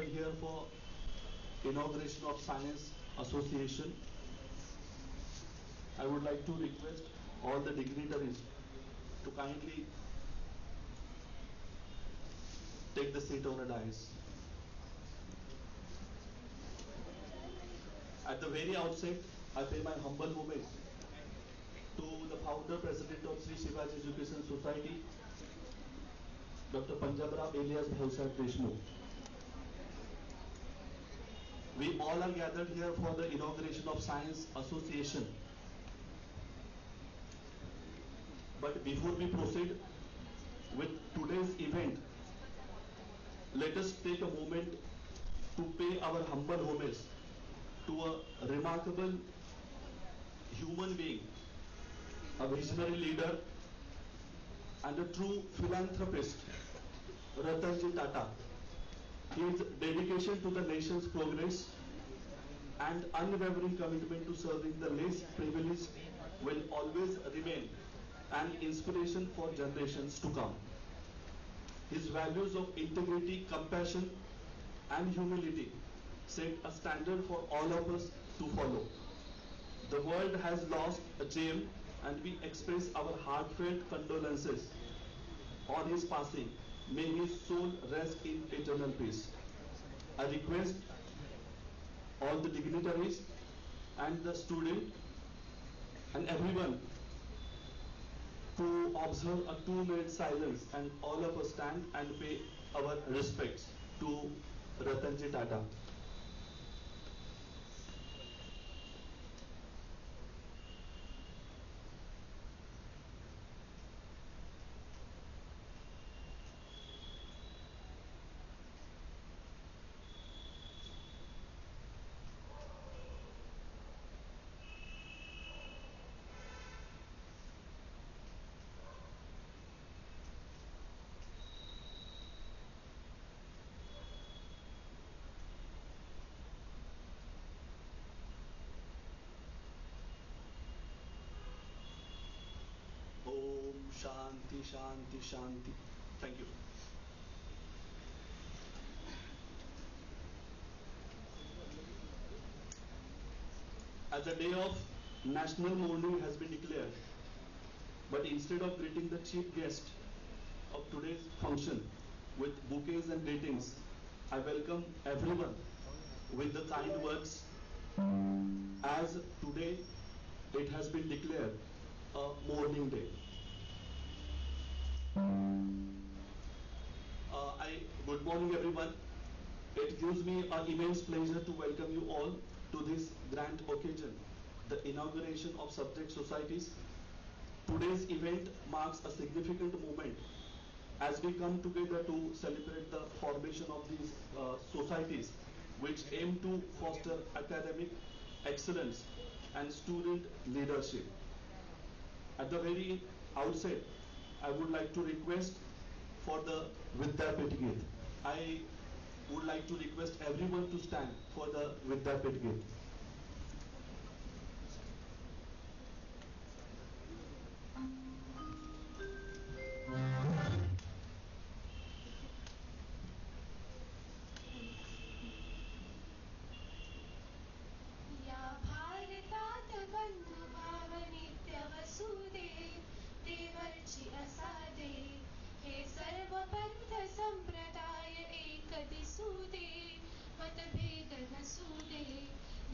here for inauguration of Science Association. I would like to request all the dignitaries to kindly take the seat on the dais. At the very outset, I pay my humble homage to the founder president of Sri Shivaji Education Society, Dr. Panjabrao Elias Bhausaheb Deshmukh. We all are gathered here for the inauguration of Science Association. But before we proceed with today's event, let us take a moment to pay our humble homage to a remarkable human being, a visionary leader and a true philanthropist, Ratanji Tata. His dedication to the nation's progress and unwavering commitment to serving the less privileged will always remain an inspiration for generations to come. His values of integrity, compassion, and humility set a standard for all of us to follow. The world has lost a gem, and we express our heartfelt condolences on his passing. May his soul rest in eternal peace. I request all the dignitaries and the student and everyone to observe a 2-minute silence, and all of us stand and pay our respects to Ratanji Tata. Om Shanti Shanti Shanti. Thank you. As a day of national mourning has been declared, but instead of greeting the chief guest of today's function with bouquets and greetings, I welcome everyone with the kind words, as today it has been declared a mourning day. Good morning everyone. It gives me an immense pleasure to welcome you all to this grand occasion, the inauguration of subject societies. Today's event marks a significant moment as we come together to celebrate the formation of these societies, which aim to foster academic excellence and student leadership. At the very outset, I would like to request for the Vidyapith Geet. I would like to request everyone to stand for the Vidyapith Geet. या भारतात बंधु भाव नित्य वसुदे देवरची असादे हे सर्व पंथ संप्रदाय एक दिसुदे मतभेद नसुदे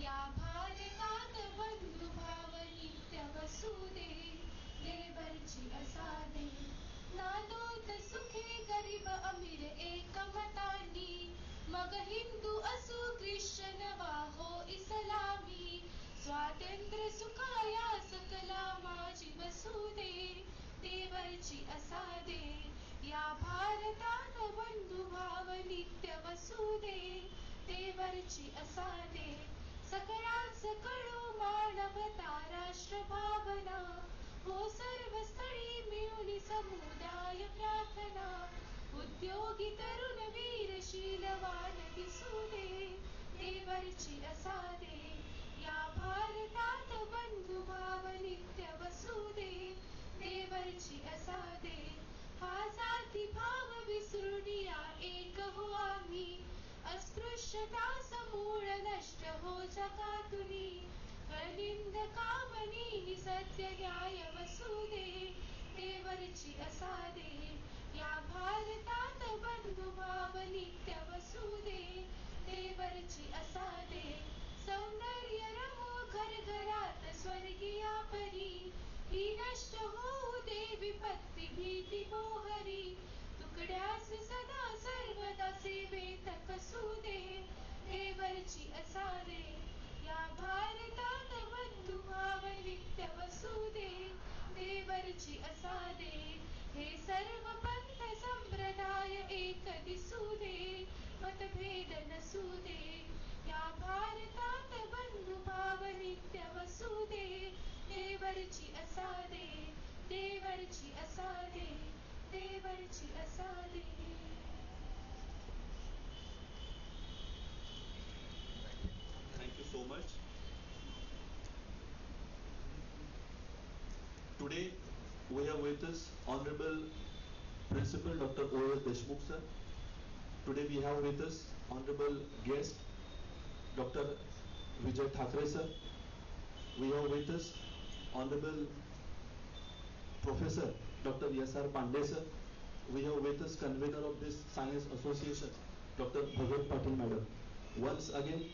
या भारतात बंधु भाव नित्य वसुदे देवरची असादे नादोत सुखे गरीब अमीर एकमतानी मग हिंदू असू ख्रिश्चन वा हो इस्लामी स्वातंत्र्य सुखाया सकला माझी वसुदे देवरची असादे या भारतात बंधु भाव नित्य वसुदे देवरची असादे सकळा सकळो मानवता राष्ट्र भावना हो सर्व स्थळी मिळून समुदाय प्रार्थना उद्योगी तरुण वीर शीलवान दिसुदे देवरची असादे या भारतात बंधु भाव नित्य वसुदे देवरची असादे हा जाती भाव विसरून या एक हो आम्ही अस्पृ अस्पृश्यता समूळ नष्ट हो जगातुनी फळनिंद कामनी सत्य न्याय वसुदे देवरची असादे या भारतात बंधुभाव नित्य वसुदे देवरची असादे सौंदर्य रमो घर घरात स्वर्गीया परी ही नष्ट होऊ दे विपत्ती भीती मोहरी तुकड्यास सदा सर्वदा सेवेत कसू दे देवरची असादे या भारतात बंधुभाव नित्य वसुदे देवरची असादे हे सर्व पंथ संप्रदाय एक दिसू दे मतभेद नसू दे या भारतात बंधुभाव नित्य वसू दे देवरची असादे देवरची असादे देवरची असादे. Thank you so much. Today we have with us Honorable Principal Dr. O.S. Deshmukh sir. Today we have with us Honorable guest Dr. Vijay Thakre sir. We have with us Honorable Professor Dr. S.R. Pandey sir. We have with us convener of this Science Association Dr. Bhagat Patil madam. Once again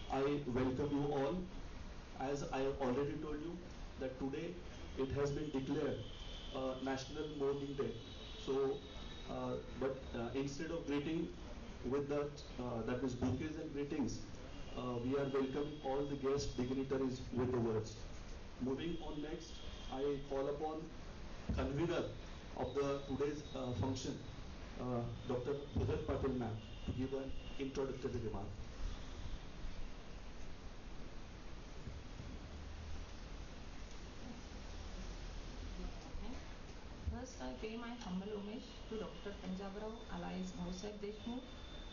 I welcome you all. As I have already told you that today it has been declared National Mourning Day. So, instead of greeting with that is bouquets and greetings, we are welcoming all the guest dignitaries with the words. Moving on next, I call upon convener of the today's function, Dr. Bhagat Patil ma'am, to give an introductory remark. First, I pay my humble homage to Dr. Panjabrao alias Bhausaheb Deshmukh,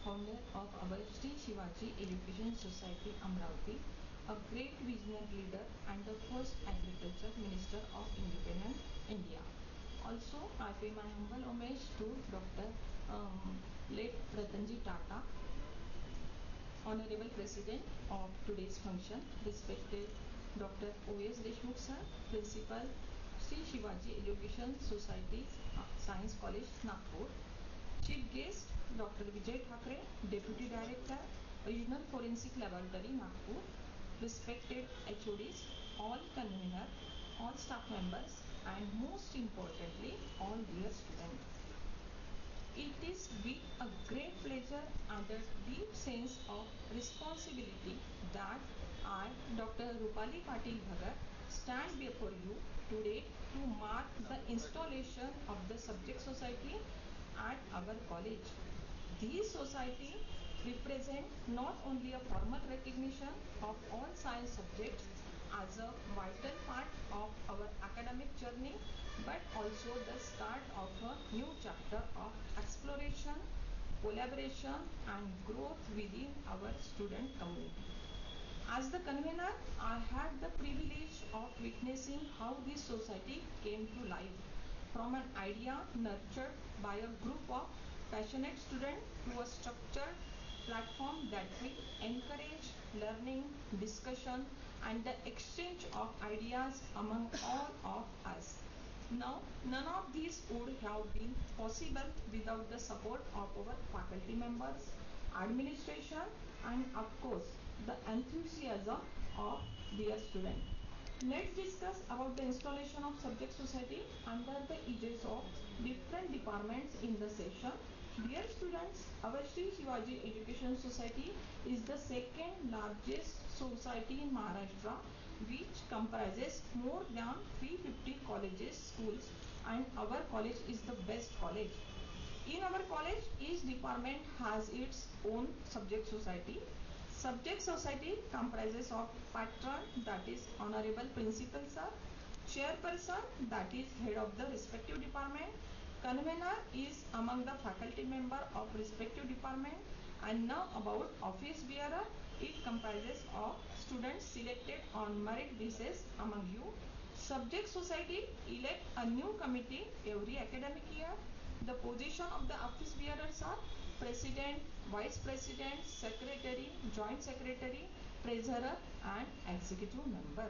founder of our Sri Shivaji Education Society, Amravati, a great visionary leader and the first agriculture minister of independent India. Also, I pay my humble homage to Dr. late Ratanji Tata, Honorable President of today's function, respected Dr. O.S. Deshmukh sir, Principal Sri Shivaji Education Society, Science College, Nagpur. Chief guest Dr. Vijay Thakre, Deputy Director, Regional Forensic Laboratory, Nagpur. Respected HODs, all convener, all staff members, and most importantly, all dear students. It is with a great pleasure and a deep sense of responsibility that I, Dr. Rupali Patil Bhagat, stand before you today to mark the installation of the Subject Society at our college. These society represent not only a formal recognition of all science subjects as a vital part of our academic journey, but also the start of a new chapter of exploration, collaboration and growth within our student community. As the convener, I had the privilege of witnessing how this society came to life from an idea nurtured by a group of passionate students to a structured platform that will encourage learning, discussion and the exchange of ideas among all of us. Now, none of these would have been possible without the support of our faculty members, administration and of course the enthusiasm of their students. Let's discuss about the installation of Subject Society under the aegis of different departments in the session. Dear students, our Sri Shivaji Education Society is the second largest society in Maharashtra, which comprises more than 350 colleges, schools, and our college is the best college. In our college, each department has its own subject society. Subject society comprises of patron, that is Honorable Principal Sir, chairperson, that is head of the respective department, convener is among the faculty member of respective department, and now about office bearer, it comprises of students selected on merit basis among you. Subject society elect a new committee every academic year. The position of the office bearers are president, vice president, secretary, joint secretary, treasurer and executive member.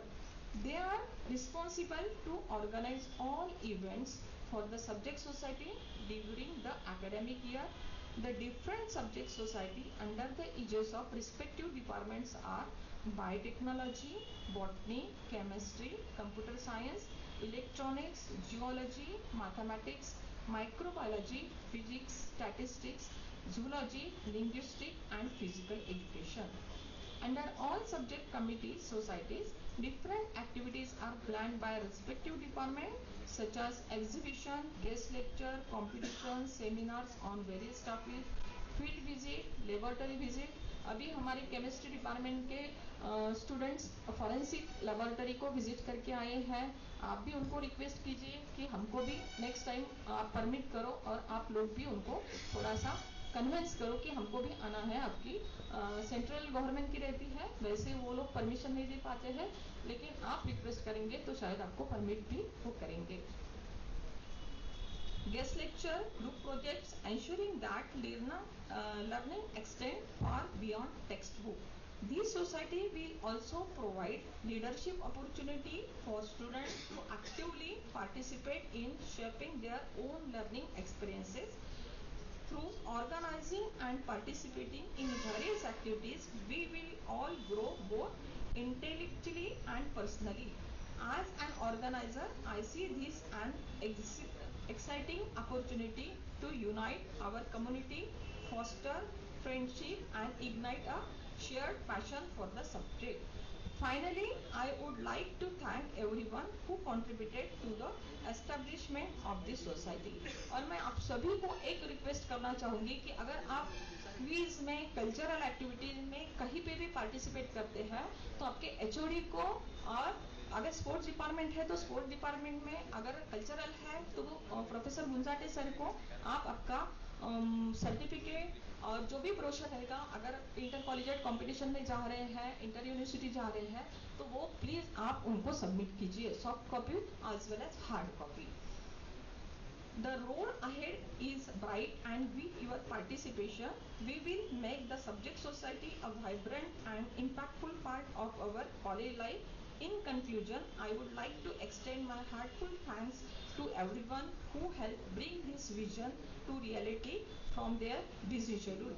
They are responsible to organize all events for the subject society during the academic year. The different subject society under the aegis of respective departments are biotechnology, botany, chemistry, computer science, electronics, geology, mathematics, microbiology, physics, statistics, zoology, linguistics and physical education. Under all subject committees, societies, different activities are planned by respective department such as exhibition, guest lecture, competition, seminars on various topics, field visit, laboratory visit. अभी हमारे chemistry department के students forensic laboratory को visit करके आए हैं. आप भी उनको रिक्वेस्ट कीजिए कि हमको भी नेक्स्ट टाइम आप परमिट करो और आप लोग भी उनको थोड़ा सा कन्विंस करो कि हमको भी आना है. आपकी सेंट्रल गवर्नमेंट की रहती है, वैसे वो लोग परमिशन नहीं दे पाते हैं, लेकिन आप रिक्वेस्ट करेंगे तो शायद आपको परमिट भी वो करेंगे. Guest lecture, group projects, ensuring that learning extend far beyond textbook. This society will also provide leadership opportunity for students to actively participate in shaping their own learning experiences. Through organizing and participating in various activities, we will all grow both intellectually and personally. As an organizer, I see this an exciting opportunity to unite our community, foster friendship and ignite a shared passion for the subject. Finally, I would like to thank everyone who contributed to the establishment of this society. और मैं आप सभी को एक request करना चाहूँगी कि अगर आप क्विज में, कल्चरल एक्टिविटीज में कहीं पे भी पार्टिसिपेट करते हैं तो आपके एचओडी को, और अगर स्पोर्ट्स डिपार्टमेंट है तो स्पोर्ट्स डिपार्टमेंट में, अगर कल्चरल है तो प्रोफेसर गुंजाटे सर को आप आपका सर्टिफिकेट और जो भी ब्रोशर रहेगा, अगर इंटर कॉलेजिएट कंपटीशन में जा रहे हैं, इंटर यूनिवर्सिटी जा रहे हैं, तो वो प्लीज आप उनको सबमिट कीजिए, soft copy as well as hard copy. The road ahead is bright, and with your participation, we will make the subject society a vibrant and impactful part of our college life. In conclusion, I would like to extend my heartfelt thanks to everyone who helped bring this vision to reality from their busy schedule.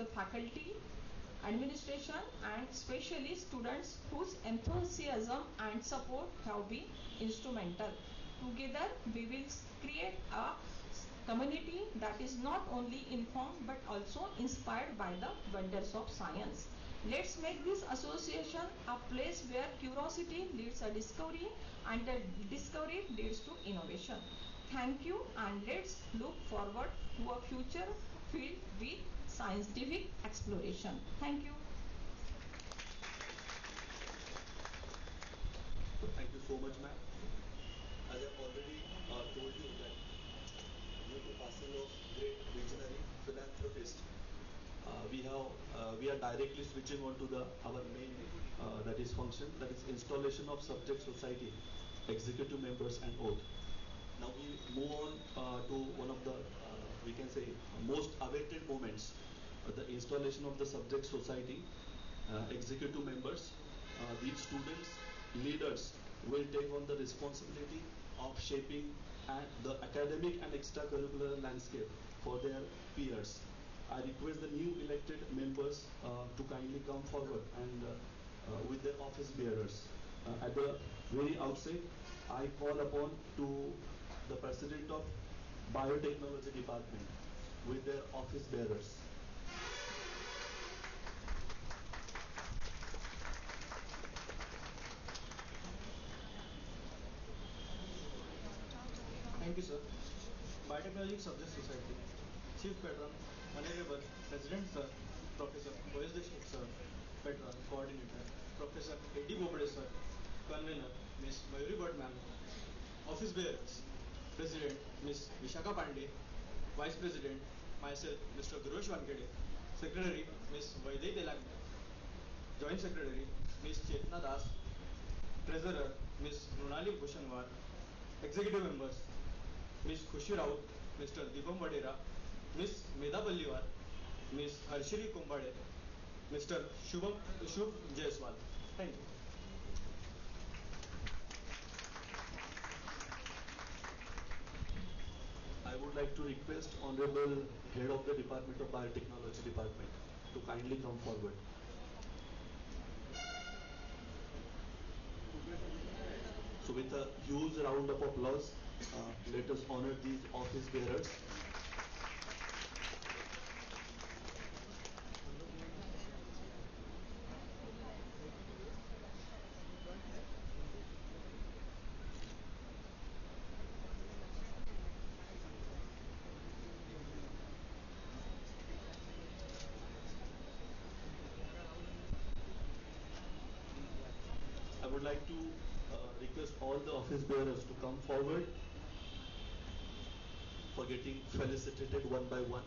The faculty, administration, and especially students whose enthusiasm and support have been instrumental. Together, we will create a community that is not only informed but also inspired by the wonders of science. Let's make this association a place where curiosity leads a discovery and the discovery leads to innovation. Thank you, and let's look forward to a future filled with scientific exploration. Thank you. Thank you so much, ma'am. As I've already told you that due to passing of great visionary philanthropist, we are directly switching on to our main that is function, that is installation of subject society, executive members and oath. Now we move on to one of the we can say most awaited moments, the installation of the subject society, executive members. These students, leaders will take on the responsibility of shaping the academic and extracurricular landscape for their peers. I request the new elected members to kindly come forward and with their office bearers. At the very outset, I call upon to the president of biotechnology department with their office bearers. Thank you, sir. Biotechnology Subject Society, Chief Patron, Honorable President Sir, Professor O.S. Deshmukh Sir, Patron, Coordinator, Professor A.D. Bobade Sir, Convener, Ms. Mayuri Bhatt Ma'am, Office Bearers, President, Ms. Vishakha Pandey, Vice President, myself, Mr. Dhruvesh Wankede, Secretary, Ms. Vaidehi Telangre, Joint Secretary, Ms. Chetna Das, Treasurer, Ms. Mrunali Bhushanwar, Executive Members, Ms. Khushi Raut, Mr. Deepam Vadera, Ms. Medha Palliwar, Miss Harshili Kumbade, Mr. Shubh Jaiswal. Thank you. I would like to request Honorable Head of the Department of Biotechnology Department to kindly come forward. So with a huge round of applause, let us honor these office bearers. I would like to request all the office bearers to come forward for getting felicitated one by one.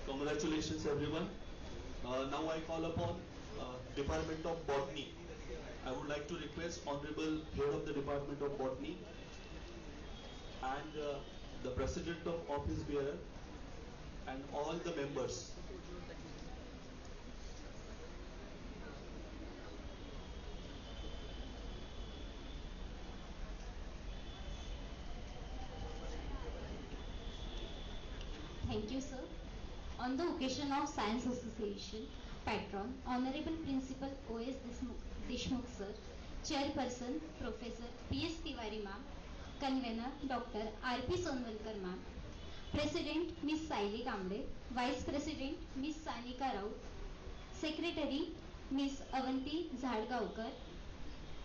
Congratulations everyone. Now I call upon Department of Botany. I would like to request Honorable Head of the Department of Botany and the President of Office Bearer and all the members. Thank you, sir. On the occasion of Science Association, Patron, Honorable Principal O.S. Deshmukh Sir, Chairperson Professor P.S. Tiwari Ma'am, Convener Dr. R.P. Sonwalkar Ma'am, President Miss Saili Kamble, Vice President Miss Sanika Rao, Secretary Miss Avanti Zadgaonkar,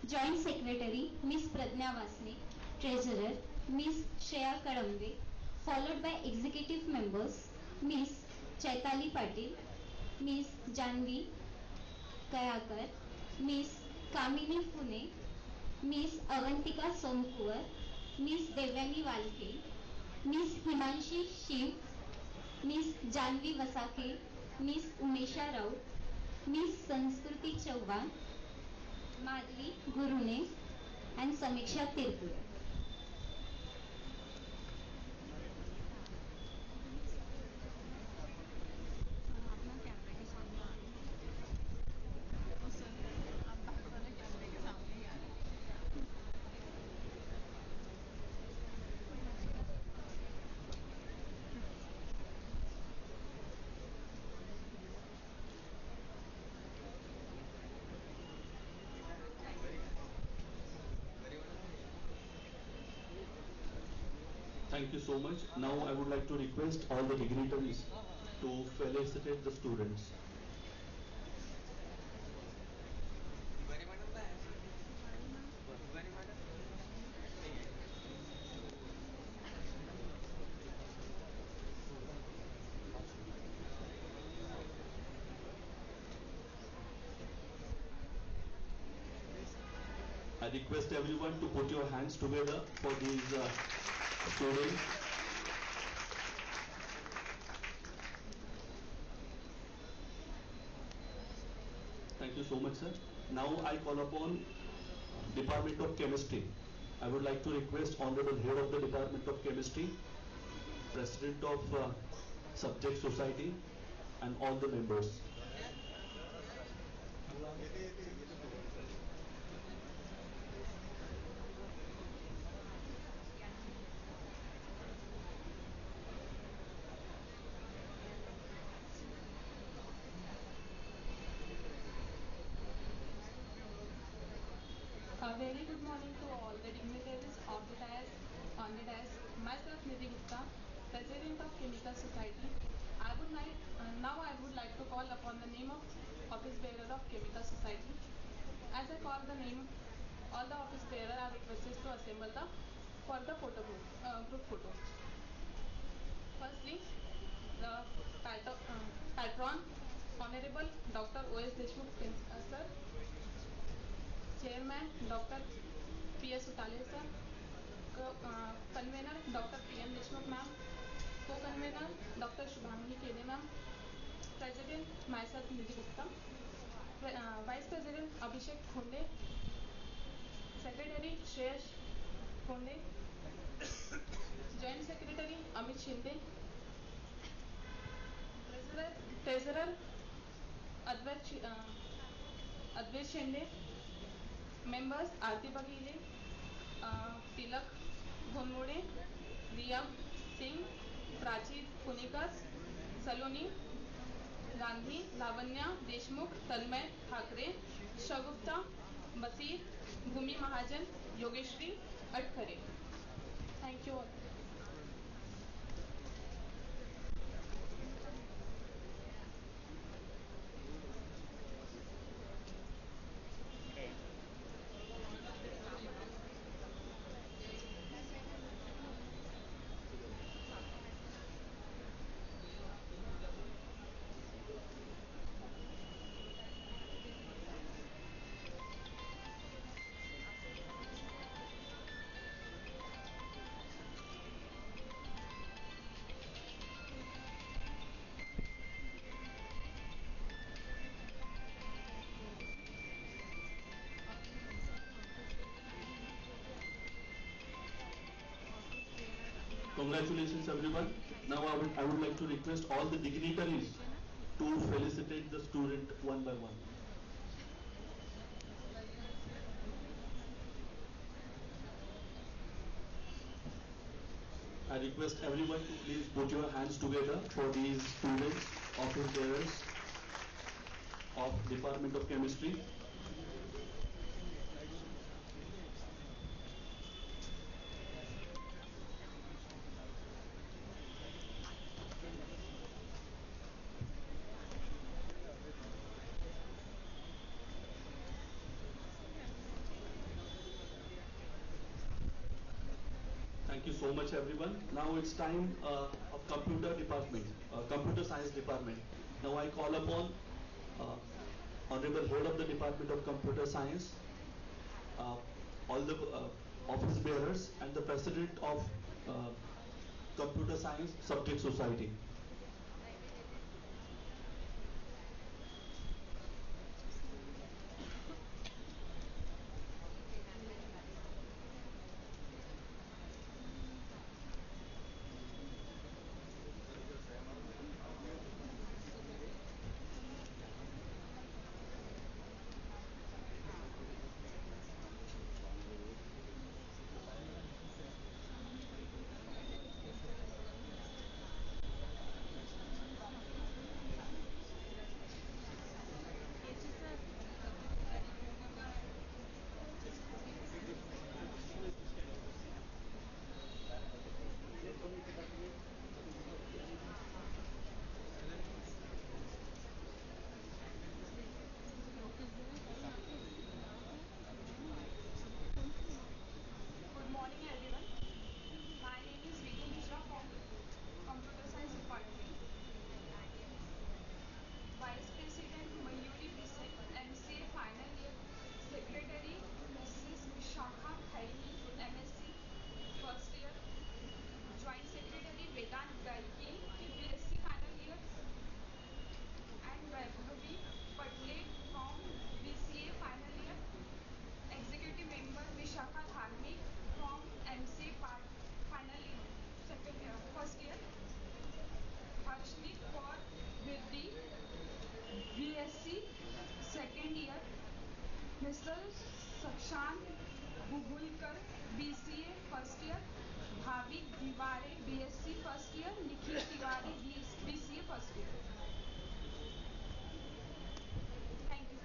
Joint Secretary Miss Pradnya Vasne, Treasurer Miss Shreya Kadambe, followed by executive members Miss Chaitali Patil, Miss Janvi Kayakar, Miss Kamini Pune, Miss Avantika Somkuar, Miss Devyani Walke, Miss Himanshi Shiv, Miss Janvi Vasake, Miss Umesha Rao, Miss Sanskruti Chauhan, Madhvi Gurune, and Samiksha Tirpure. Thank you so much. Now I would like to request all the dignitaries to felicitate the students. I request everyone to put your hands together for these students. Thank you so much, sir. Now I call upon Department of Chemistry. I would like to request Honorable Head of the Department of Chemistry, President of Subject Society, and all the members. A very good morning to all the dignitaries of the dais, on the dais. Myself Nidhi Gupta, President of Chemical Society. Now I would like to call upon the name of Office Bearer of Chemical Society. As I call the name, all the office bearer are requested to assemble for the group photo. Firstly, the patron, Honorable Dr. O.S. Deshmukh Sir, Chairman Dr. P.S. Utale Sir, convener doctor PM Deshmukh ma'am, co-convener Dr. Shubhangi Kele ma'am, President myself Nidhi Gupta, Vice President Abhishek Khonde, Secretary Shreyash Khonde, Joint Secretary Amit Shinde, Treasurer Advait Shinde, members Aarti Baghele, Tilak Ghonmode, Riya Singh, Prachi Punikar, Saloni Gandhi, Lavanya Deshmukh, Tanmay Thackeray, Shagufta, Basir, Bhumi Mahajan, Yogeshwari Atkhare. Thank you all. Congratulations everyone. Now I would like to request all the dignitaries to felicitate the student one by one. I request everyone to please put your hands together for these students, office bearers of Department of Chemistry. Thank you so much everyone. Now it's time of computer department, computer science department. Now I call upon Honorable Head of the Department of Computer Science, all the office bearers and the President of Computer Science Subject Society. Mr. Sakshant Gugulkar, BCA first year, Bhavik Diware, BSc first year, Nikhil Tiwari, BCA first year. Thank you.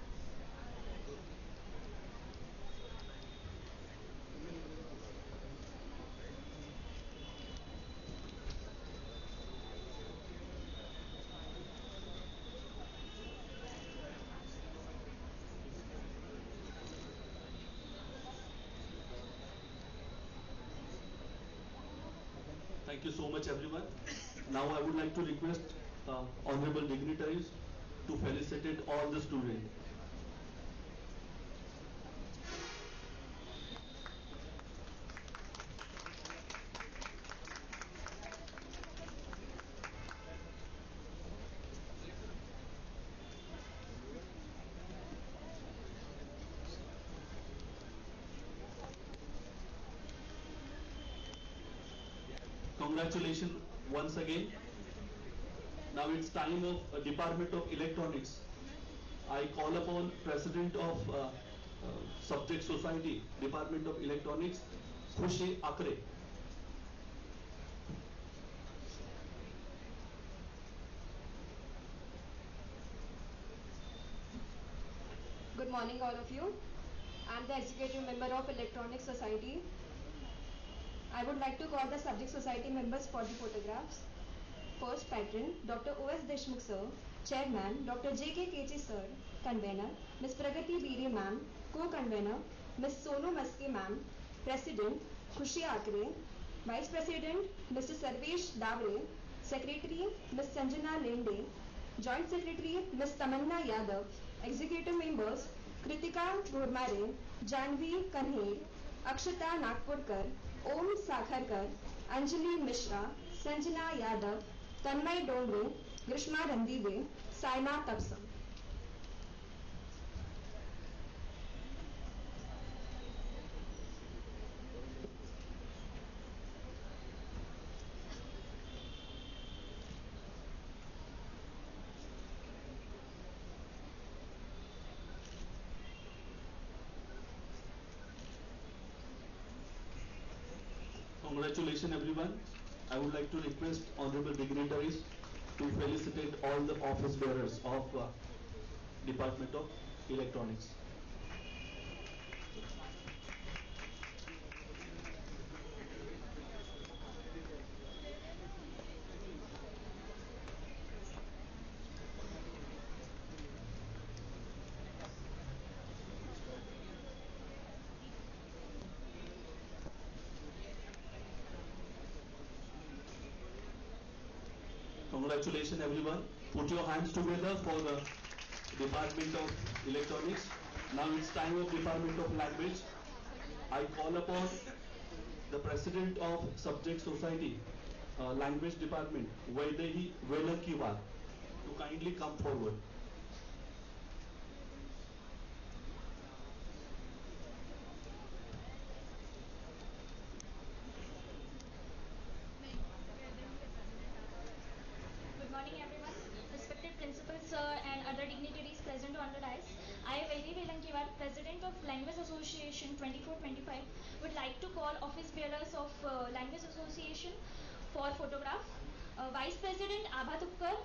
Thank you so much everyone. Now I would like to request honorable dignitaries to felicitate all the students. Congratulations once again. Now it's time of Department of Electronics. I call upon President of Subject Society, Department of Electronics, Khushi Akre. Good morning, all of you. I am the executive member of Electronics Society. I would like to call the subject society members for the photographs. First patron, Dr. O.S. Deshmukh sir, Chairman, Dr. J.K. Kechi sir, Convener, Ms. Pragati Biri ma'am, Co-Convener, Ms. Sonu Maski ma'am, President, Khushi Akre, Vice President, Mr. Sarvesh Davre, Secretary, Ms. Sanjana Lende, Joint Secretary, Ms. Tamanna Yadav, Executive Members, Kritika Ghormare, Janvi Kanher, Akshata Nagpurkar, Om Sakharkar, Anjali Mishra, Sanjana Yadav, Tanmay Dongre, Grishma Randive, Saina Tapsam. Congratulations everyone. I would like to request honorable dignitaries to felicitate all the office bearers of Department of Electronics. Congratulations everyone. Put your hands together for the Department of Electronics. Now it's time of Department of Language. I call upon the President of Subject Society, Language Department, Vaidehi Velakivar, to kindly come forward. Good morning everyone. Respected principals sir and other dignitaries present on the dais. I, Vaidi Velankivar, President of Language Association 2425, would like to call office bearers of Language Association for photograph. Vice President Abha Tukkar,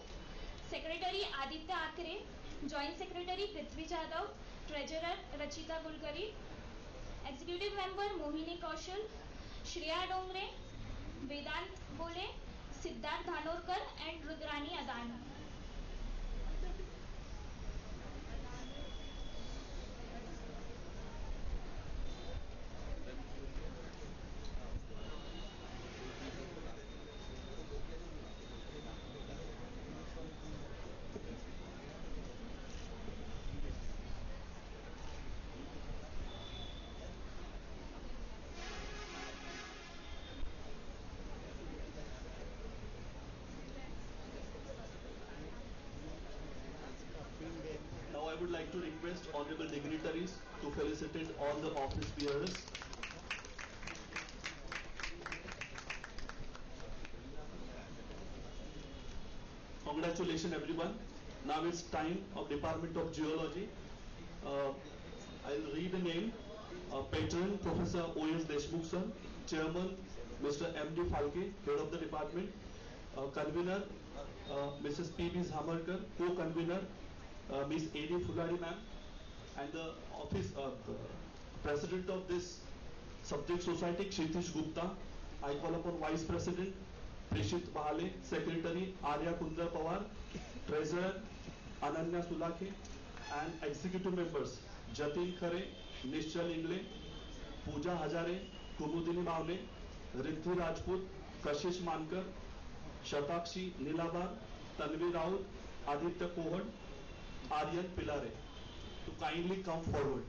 Secretary Aditya Akre, Joint Secretary Prithvi Jadhav, Treasurer Rachita Gulkari, Executive Member Mohini Kaushal, Shreya Dongre, Vedant Bole, Siddharth Dhanorkar and Rudrani Adani. Now I would like to request honorable dignitaries to felicitate all the office bearers. Congratulations everyone. Now it's time of Department of Geology. I'll read the name. Patron Professor O.S. Deshmukh sir, Chairman Mr. M.D. Phalke, Head of the Department, Convener Mrs. P.B. Zamarkar, Co-Convener Ms. A.D. Fulari ma'am, and the office President of this Subject Society, Kshitish Gupta. I call upon Vice President Prishit Bahale, Secretary Arya Kundar Pawar, Treasurer Ananya Sulake, and Executive Members Jatin Khare, Nishchal Ingle, Pooja Hazare, Kumudini Mavle, Riddhi Rajput, Kashish Mankar, Shatakshi Nilabar, Tanvi Raut, Aditya Kohan, Aryan Pilare to kindly come forward.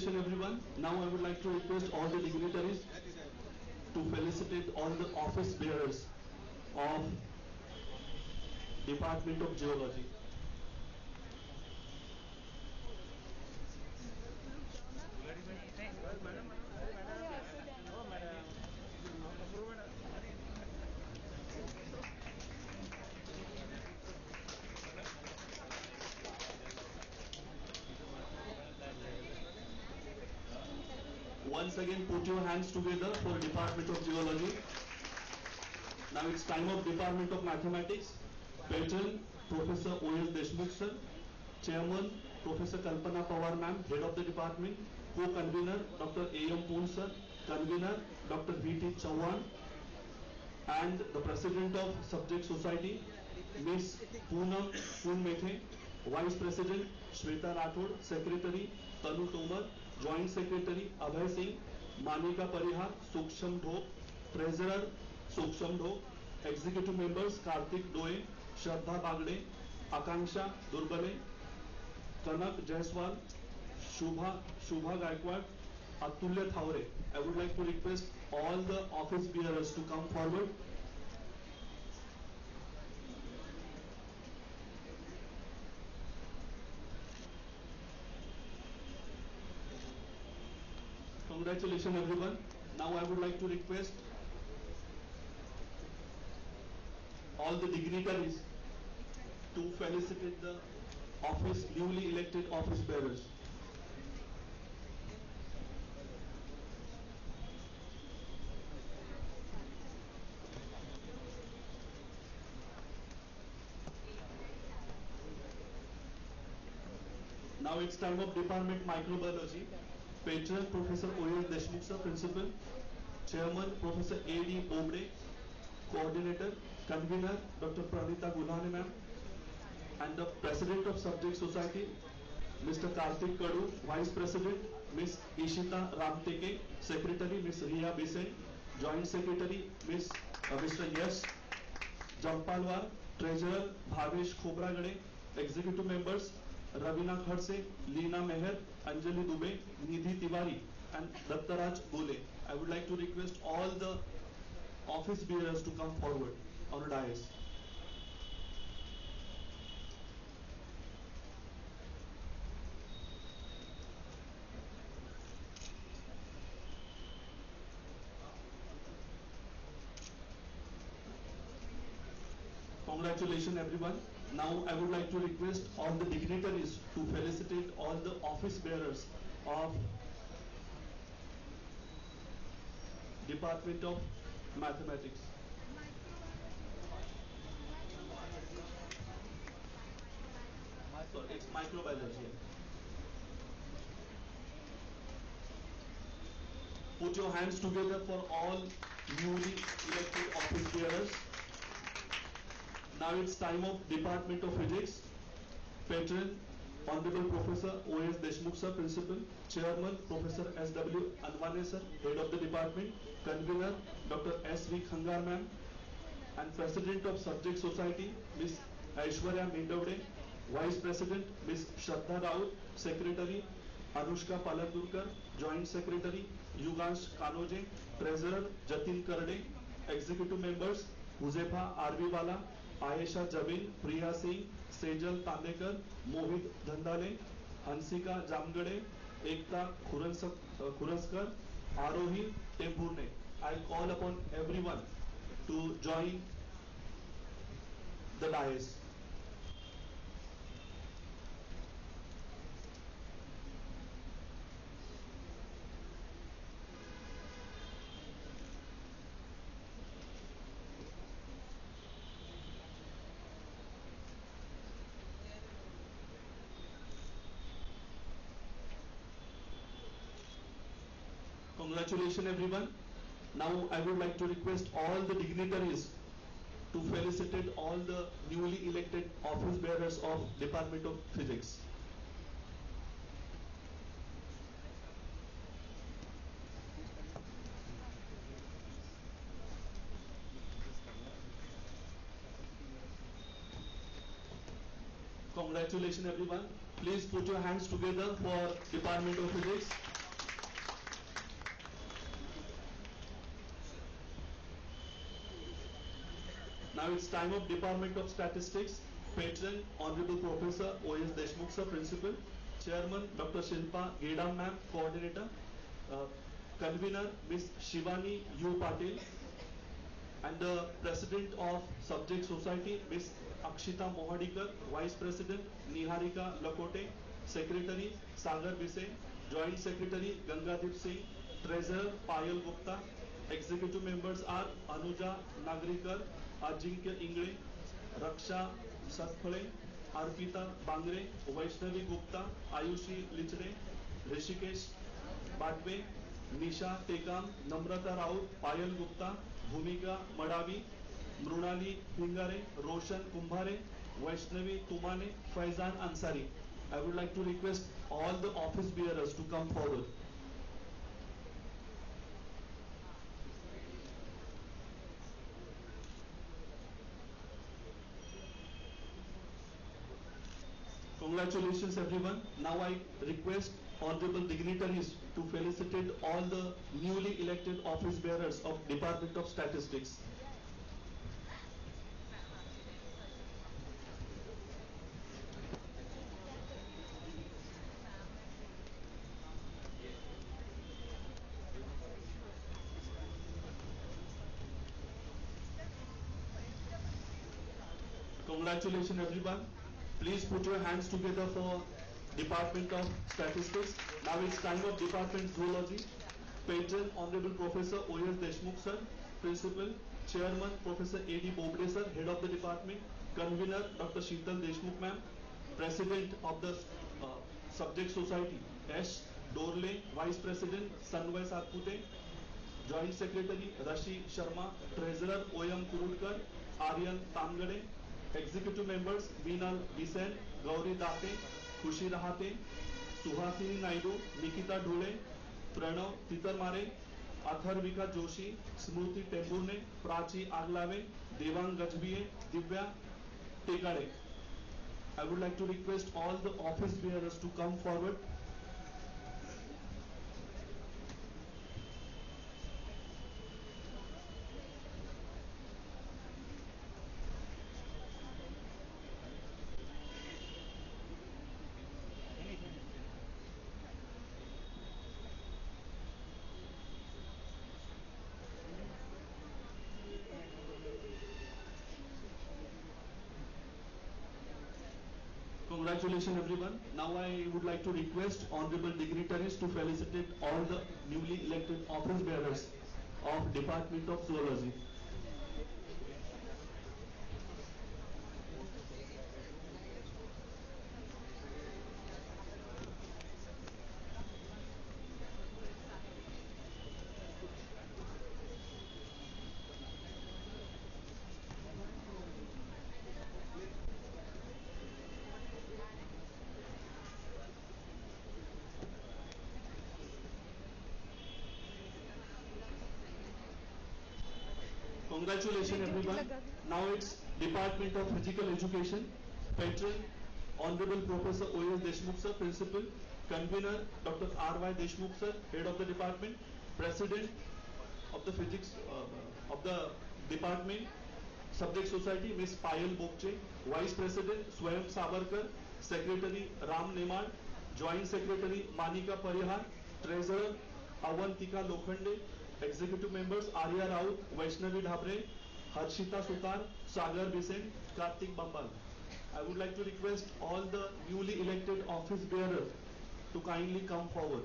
Congratulations everyone. Now I would like to request all the dignitaries to felicitate all the office bearers of Department of Geology. Once again, put your hands together for Department of Geology. Now it's time of Department of Mathematics. Patron, Professor O.S. Deshmukh sir. Chairman, Professor Kalpana Pawar ma'am, Head of the Department. Co-convener, Dr. A.M. Poon sir. Convener, Dr. V.T. Chauhan. And the President of Subject Society, Miss Poonam Poonmethe. Vice President, Shweta Rathod. Secretary, Tanu Tomar. Joint Secretary, Abhay Singh. Manika Parihar, Suksham Dhok. Treasurer, Suksham Dhok. Executive members, Karthik Doe, Shraddha Bagde, Akanksha Durbale, Kanak Jaiswal, Shubha Gaikwad, Atulya Thaure. I would like to request all the office bearers to come forward. Congratulations everyone. Now I would like to request all the dignitaries to felicitate the newly elected office bearers. Now it's time of Department Microbiology. Patron, Professor O.S. Deshmukh sir, Principal. Chairman, Professor A.D. Bombre. Coordinator, Convener, Dr. Pranita Gulhane ma'am. And the President of Subject Society, Mr. Karthik Kadu. Vice President, Miss Ishita Ramteke. Secretary, Miss Riya Bisen. Joint Secretary, Mr. Yes Jampalwar. Treasurer, Bhavesh Khobragade. Executive members, Ravina Khadse, Leena Meher, Anjali Dubey, Nidhi Tiwari, and Dattaraj Bole. I would like to request all the office bearers to come forward on a dais. Congratulations everyone. Now I would like to request all the dignitaries to felicitate all the office bearers of Department of Mathematics. Sorry, it's microbiology. Put your hands together for all newly elected office bearers. Now it's time of Department of Physics. Patron, Honorable Professor O.S. Deshmukh sir, Principal. Chairman, Professor S.W. Anwane sir, Head of the Department. Convener, Dr. S.V. Khangar ma'am. And President of Subject Society, Miss Aishwarya Mindavde. Vice President, Miss Shraddha Raut. Secretary, Anushka Paladurkar. Joint Secretary, Yugansh Kanoje. Treasurer, Jatin Karde. Executive members, Huzefa Arviwala, Ayesha Javin, Priya Singh, Sejal Tandekar, Mohit Dhandale, Hansika Jamgade, Ekta Khuraskar, Arohi Tempurne. I call upon everyone to join the dais. Congratulations everyone. Now I would like to request all the dignitaries to felicitate all the newly elected office bearers of Department of Physics. Congratulations everyone. Please put your hands together for Department of Physics. Now it's time of Department of Statistics. Patron Honorable Professor O.S. Deshmukh Sir, Principal. Chairman Dr. Shilpa Gedam Ma'am, Coordinator. Convener Ms. Shivani U. Patil. And the President of Subject Society Ms. Akshita Mohadikar. Vice President Niharika Lakote. Secretary Sagar Bise. Joint Secretary Gangadip Singh. Treasurer Payal Gupta. Executive members are Anuja Nagrikar, Ajinkya Ingre, Raksha Satphale, Arpita Bangre, Vaishnavi Gupta, Ayushi Lichde, Rishikesh Batwe, Nisha Tekam, Namrata Raut, Payal Gupta, Bhumika Madavi, Mrunali Hingare, Roshan Kumbhare, Vaishnavi Tumane, Faizan Ansari. I would like to request all the office bearers to come forward. Congratulations everyone. Now I request honorable dignitaries to felicitate all the newly elected office bearers of Department of Statistics. Congratulations everyone. Please put your hands together for Department of Statistics. Now it's time of Department Zoology. Patron Honorable Professor O.S. Deshmukh Sir, Principal. Chairman Professor A.D. Bobde Sir, Head of the Department. Convener Dr. Sheetal Deshmukh Ma'am. President of the Subject Society S. Dorle. Vice President Sanvay Satpute. Joint Secretary Rashi Sharma. Treasurer O.M. Kurudkar. Aryan Tamgade. Executive members Vinal Visen, Gauri Date, Khushi Rahate, Suhasini Naidu, Nikita Dhule, Pranav Titarmare, Atharvika Joshi, Smruti Tembune, Prachi Aglave, Devang Gajbiye, Divya Tekade. I would like to request all the office bearers to come forward. Congratulations everyone. Now I would like to request honorable dignitaries to felicitate all the newly elected office bearers of Department of Zoology. Congratulations everyone. Now it's Department of Physical Education. Patron Honorable Professor O.S. Deshmukh Sir, Principal. Convener Dr. R.Y. Deshmukh Sir, Head of the Department. President of the Physics of the Department, Subject Society Ms. Payal Bokche. Vice President Swayam Savarkar. Secretary Ram Nemad. Joint Secretary Manika Parihar. Treasurer Avantika Lokhande. Executive members Arya Raut, Vaishnavi Dhabre, Harshita Sutar, Sagar Bisen, Kartik Bambal. I would like to request all the newly elected office bearers to kindly come forward.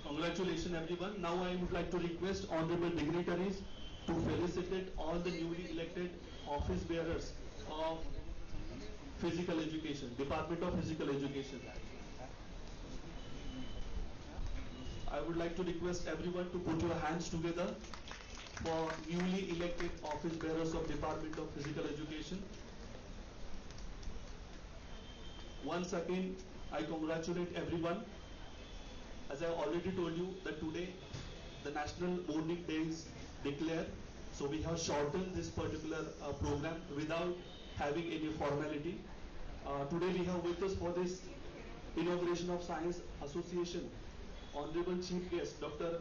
Congratulations everyone. Now I would like to request honorable dignitaries to felicitate all the newly elected office bearers of Physical Education, Department of Physical Education. I would like to request everyone to put your hands together for newly elected office bearers of Department of Physical Education. Once again, I congratulate everyone. As I already told you that today the National Boarding Day is declared, so we have shortened this particular program without having any formality. Today we have with us for this inauguration of Science Association, Honorable Chief Guest Dr.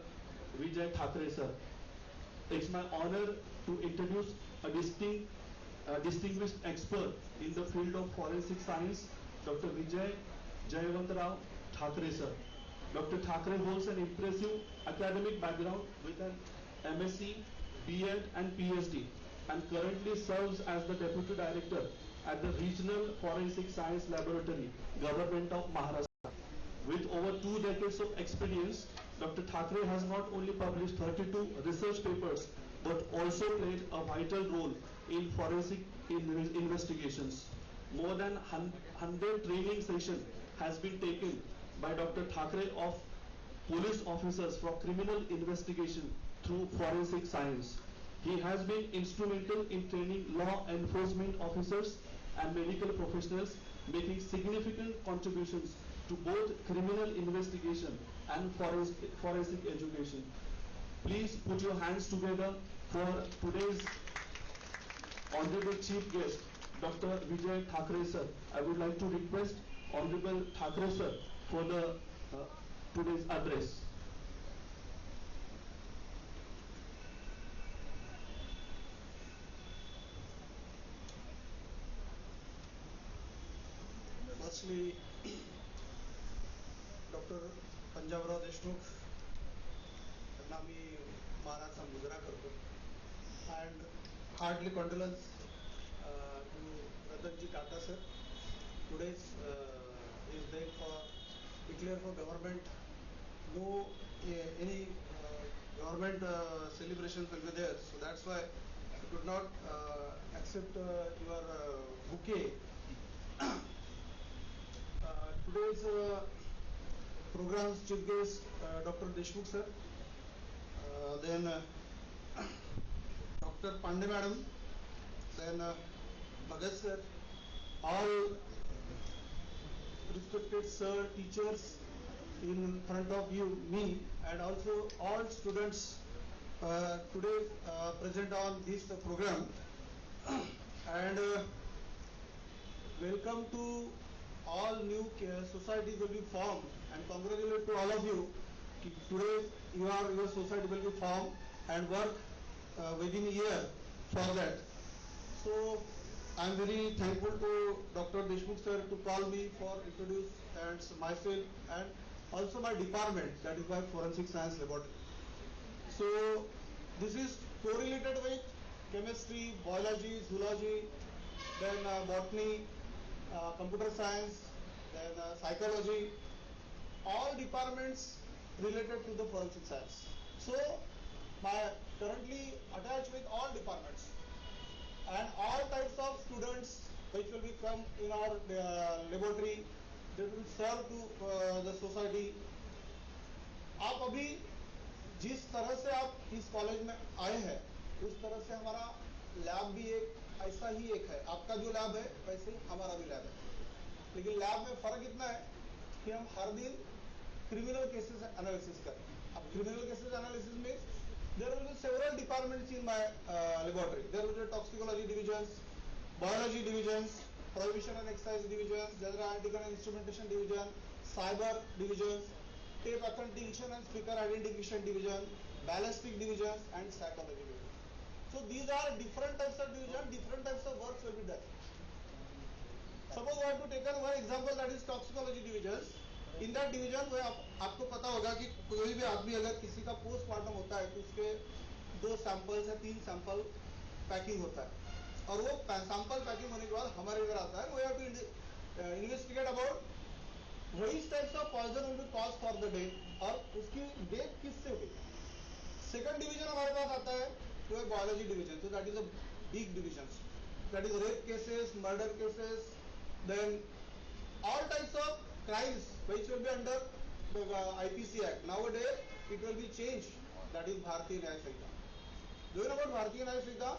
Vijay Thakre sir. It's my honor to introduce a distinguished expert in the field of forensic science, Dr. Vijay Jayawantrao Thakre sir. Dr. Thakre holds an impressive academic background with an MSc, B.Ed and PhD, and currently serves as the Deputy Director at the Regional Forensic Science Laboratory, Government of Maharashtra. With over 2 decades of experience, Dr. Thakre has not only published 32 research papers, but also played a vital role in forensic investigations. More than 100 training sessions has been taken by Dr. Thakre of police officers for criminal investigation through forensic science. He has been instrumental in training law enforcement officers and medical professionals, making significant contributions to both criminal investigation and forensic education. Please put your hands together for today's Honorable Chief Guest, Dr. Vijay Thakre sir. I would like to request Honorable Thakre sir for the today's address. Firstly, Dr. Panjabrao Deshmukh यांना मी मानाचा मुजरा करतो and heartily condolence to Ratanji Tata sir. Today's is date for declare for government. No any government celebrations will be there, so that's why I could not accept your bouquet. Today's program's chief guest Dr. Deshmukh sir, then Dr. Pandey madam, then Bhagat sir, all respected sir, teachers in front of you, me, and also all students today present on this program, and welcome to all new society will be formed, and congratulate to all of you. Today your society will be formed and work within a year for that. So I am very thankful to Dr. Deshmukh sir to call me for introduce and myself and also my department, that is my forensic science laboratory. So this is correlated with chemistry, biology, zoology, then botany, computer science, then psychology, all departments related to the forensic science. So my currently attached with all departments and all types of students which will be come in our laboratory, they will serve to the society. आप अभी जिस तरह से आप इस college में आए हैं उस तरह से हमारा लैब भी एक ऐसा ही एक है. आपका जो लैब है वैसे ही हमारा भी लैब है, लेकिन लैब में फर्क इतना है कि हम हर दिन क्रिमिनल केसेस एनालिसिस करें. अब क्रिमिनल केसेस एनालिसिस में there will be several departments in my laboratory. There will be toxicology divisions, biology divisions, prohibition and excise divisions, general analytical and instrumentation division, cyber divisions, tape authentication and speaker identification division, ballistic divisions, and psychology division. So these are different types of division, different types of works will be done. Suppose I have to take one example, that is toxicology divisions. In that division में आपको पता होगा कि कोई भी आदमी अगर किसी का पोस्टमार्टम होता है तो उसके 2 सैंपल्स या 3 सैंपल पैकिंग होता है, और वो सैंपल पैकिंग होने के बाद हमारे इधर आता है. We have to investigate about which types of poison will be cause for the death और उसकी डेथ किससे हुई. सेकंड डिवीजन हमारे पास आता है तो है biology division. So that is a big division, that is rape cases, murder cases, then all types of crimes which will be under the IPC Act. Nowadays it will be changed, that is Bharatiya Nyaya Sanhita. Do you know about Bharatiya Nyaya Sanhita?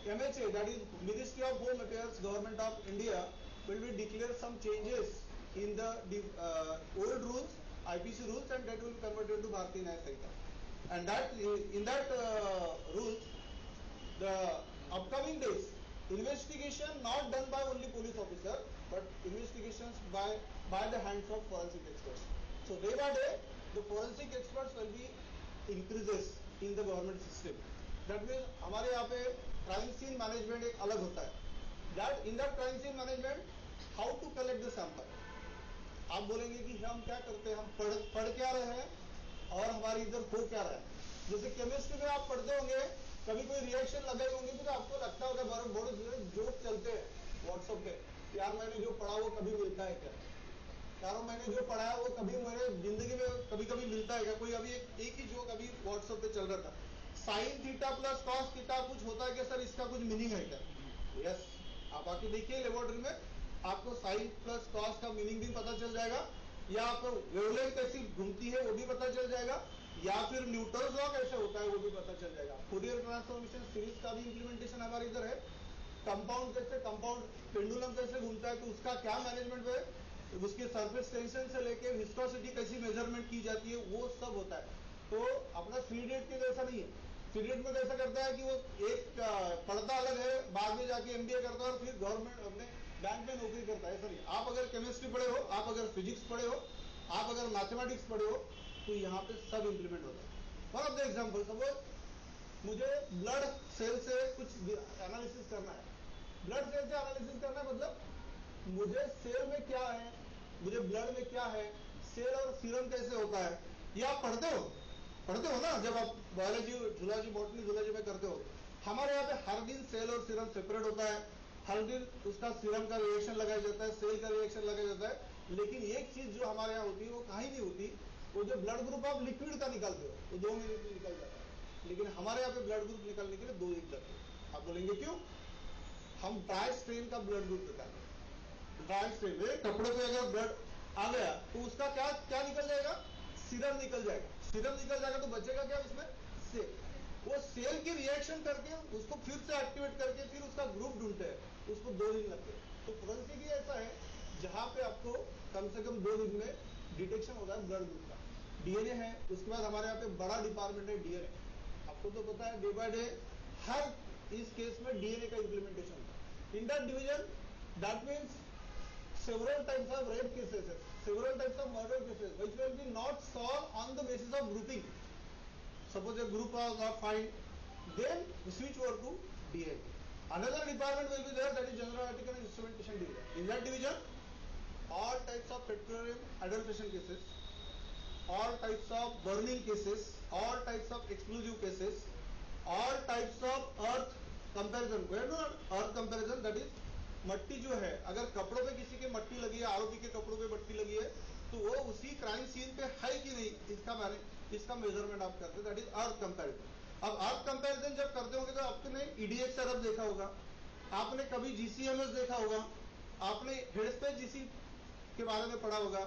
MHA, that is Ministry of Home Affairs, Government of India, will be declare some changes in the old rules, IPC rules, and that will be converted to Bharatiya Nyaya Sanhita. And that in that rules, the upcoming days, investigation not done by only police officer, but investigations by the hands of forensic experts. So day by day, the forensic experts will be increases in the government system. That means हमारे यहाँ पे crime scene management एक अलग होता है. That in that crime scene management, how to collect the sample. आप बोलेंगे कि हम क्या करते हैं, हम पढ़ क्या रहे हैं और हमारी इधर हो क्या रहा है. जैसे केमिस्ट्री में आप पढ़ते होंगे, कभी कोई रिएक्शन लगे होंगे तो आपको लगता होगा बड़े जोक चलते हैं व्हाट्सएप पे, यार मैंने जो पढ़ा वो कभी मिलता है क्या, यार मैंने जो पढ़ा है वो कभी मेरे जिंदगी में कभी कभी मिलता है क्या. कोई अभी एक ही जोक अभी व्हाट्सएप पे चल रहा था, sine theta plus cos theta कुछ होता है क्या सर, इसका कुछ मीनिंग है क्या. यस, आप आके देखिए लेबोरेटरी में, आपको साइन प्लस कॉस का मीनिंग भी पता चल जाएगा, या आपको वेवलेंथ कैसी घूमती है वो भी पता चल जाएगा, या फिर न्यूटन्स लॉ कैसे होता है वो भी पता चल जाएगा. फूरियर ट्रांसफॉर्मेशन सीरीज का भी इंप्लीमेंटेशन हमारे इधर है. कंपाउंड पेंडुलम कैसे घूमता है तो उसका क्या मैनेजमेंट है, उसके सरफेस टेंशन से लेके विस्कोसिटी कैसी मेजरमेंट की जाती है वो सब होता है. तो अपना सीडेट के जैसा नहीं है. सीडेट में कैसा करता है कि वो एक पढ़ता अलग है, बाद में जाके MBA करता है और फिर गवर्नमेंट अपने बैंक में नौकरी करता है. ऐसा नहीं. आप अगर केमिस्ट्री पढ़े हो, आप अगर फिजिक्स पढ़े हो, आप अगर मैथमेटिक्स पढ़े हो, तो यहाँ पे सब इंप्लीमेंट होता है. One of the example, suppose मुझे ब्लड सेल से कुछ एनालिसिस करना है. ब्लड सेल से एनालिसिस करना है मतलब मुझे सेल में क्या है, मुझे ब्लड में क्या है, सेल और सीरम कैसे होता है, ये आप पढ़ते हो ना. जब आप बायोलॉजी, जूलॉजी, बॉटनी, जूलॉजी में करते हो. हमारे यहाँ पे हर दिन सेल और सीरम सेपरेट होता है, हर दिन उसका सीरम का रिएक्शन लगाया जाता है, सेल का रिएक्शन लगाया जाता है. लेकिन एक चीज जो हमारे यहाँ होती है वो कहीं नहीं होती, वो जो ब्लड ग्रुप आप लिक्विड का निकालते हो वो 2 मिनट में निकल जाता है. लेकिन हमारे यहाँ पे ब्लड ग्रुप निकालने के लिए 2 दिन लगते हैं. आप बोलेंगे क्यों? हम ड्राई स्ट्रेन का ब्लड ग्रुप निकालते हैं. ड्राई स्ट्रेन में कपड़े पे अगर ब्लड आ गया तो उसका क्या निकल जाएगा, सीरम निकल जाएगा. सीरम निकल जाएगा तो बचेगा क्या उसमें, सेल. वो सेल की रिएक्शन करके उसको फिर से एक्टिवेट करके फिर उसका ग्रुप ढूंढते हैं, उसको 2 दिन लगते हैं. तो फोरेंसिक ही ऐसा है जहां पे आपको कम से कम 2 दिन में डिटेक्शन होता है ब्लड ग्रुप का. डीएनए है, उसके बाद हमारे यहाँ पे बड़ा डिपार्टमेंट है डीएनए. आपको तो पता है डे बाय डे हर इस केस में डीएनए का इम्प्लीमेंटेशन होता है. In that division, that means several types of rape cases, several types of murder cases, which will be not solved on the basis of grouping. Suppose a group was not found, then we switch over to DNA. Another department will be there, that is general analytical and instrumentation division. In that division, all types of petroleum adulteration cases, all types of burning cases, all types of explosive cases, all types of earth comparison. Where no earth comparison, that is मट्टी जो है, अगर कपड़ों पे किसी के मट्टी लगी है, आरोपी के कपड़ों पे मट्टी लगी है, तो वो उसी क्राइम सीन पे है कि नहीं, इसका मेजरमेंट आप करते हैं. That is earth comparison. अब अर्थ कंपैरिजन जब करते होंगे तो आपने EDX अर्थ देखा होगा, आपने कभी GCMS देखा होगा, आपने हेडस्पेस GC के बारे में पढ़ा होगा,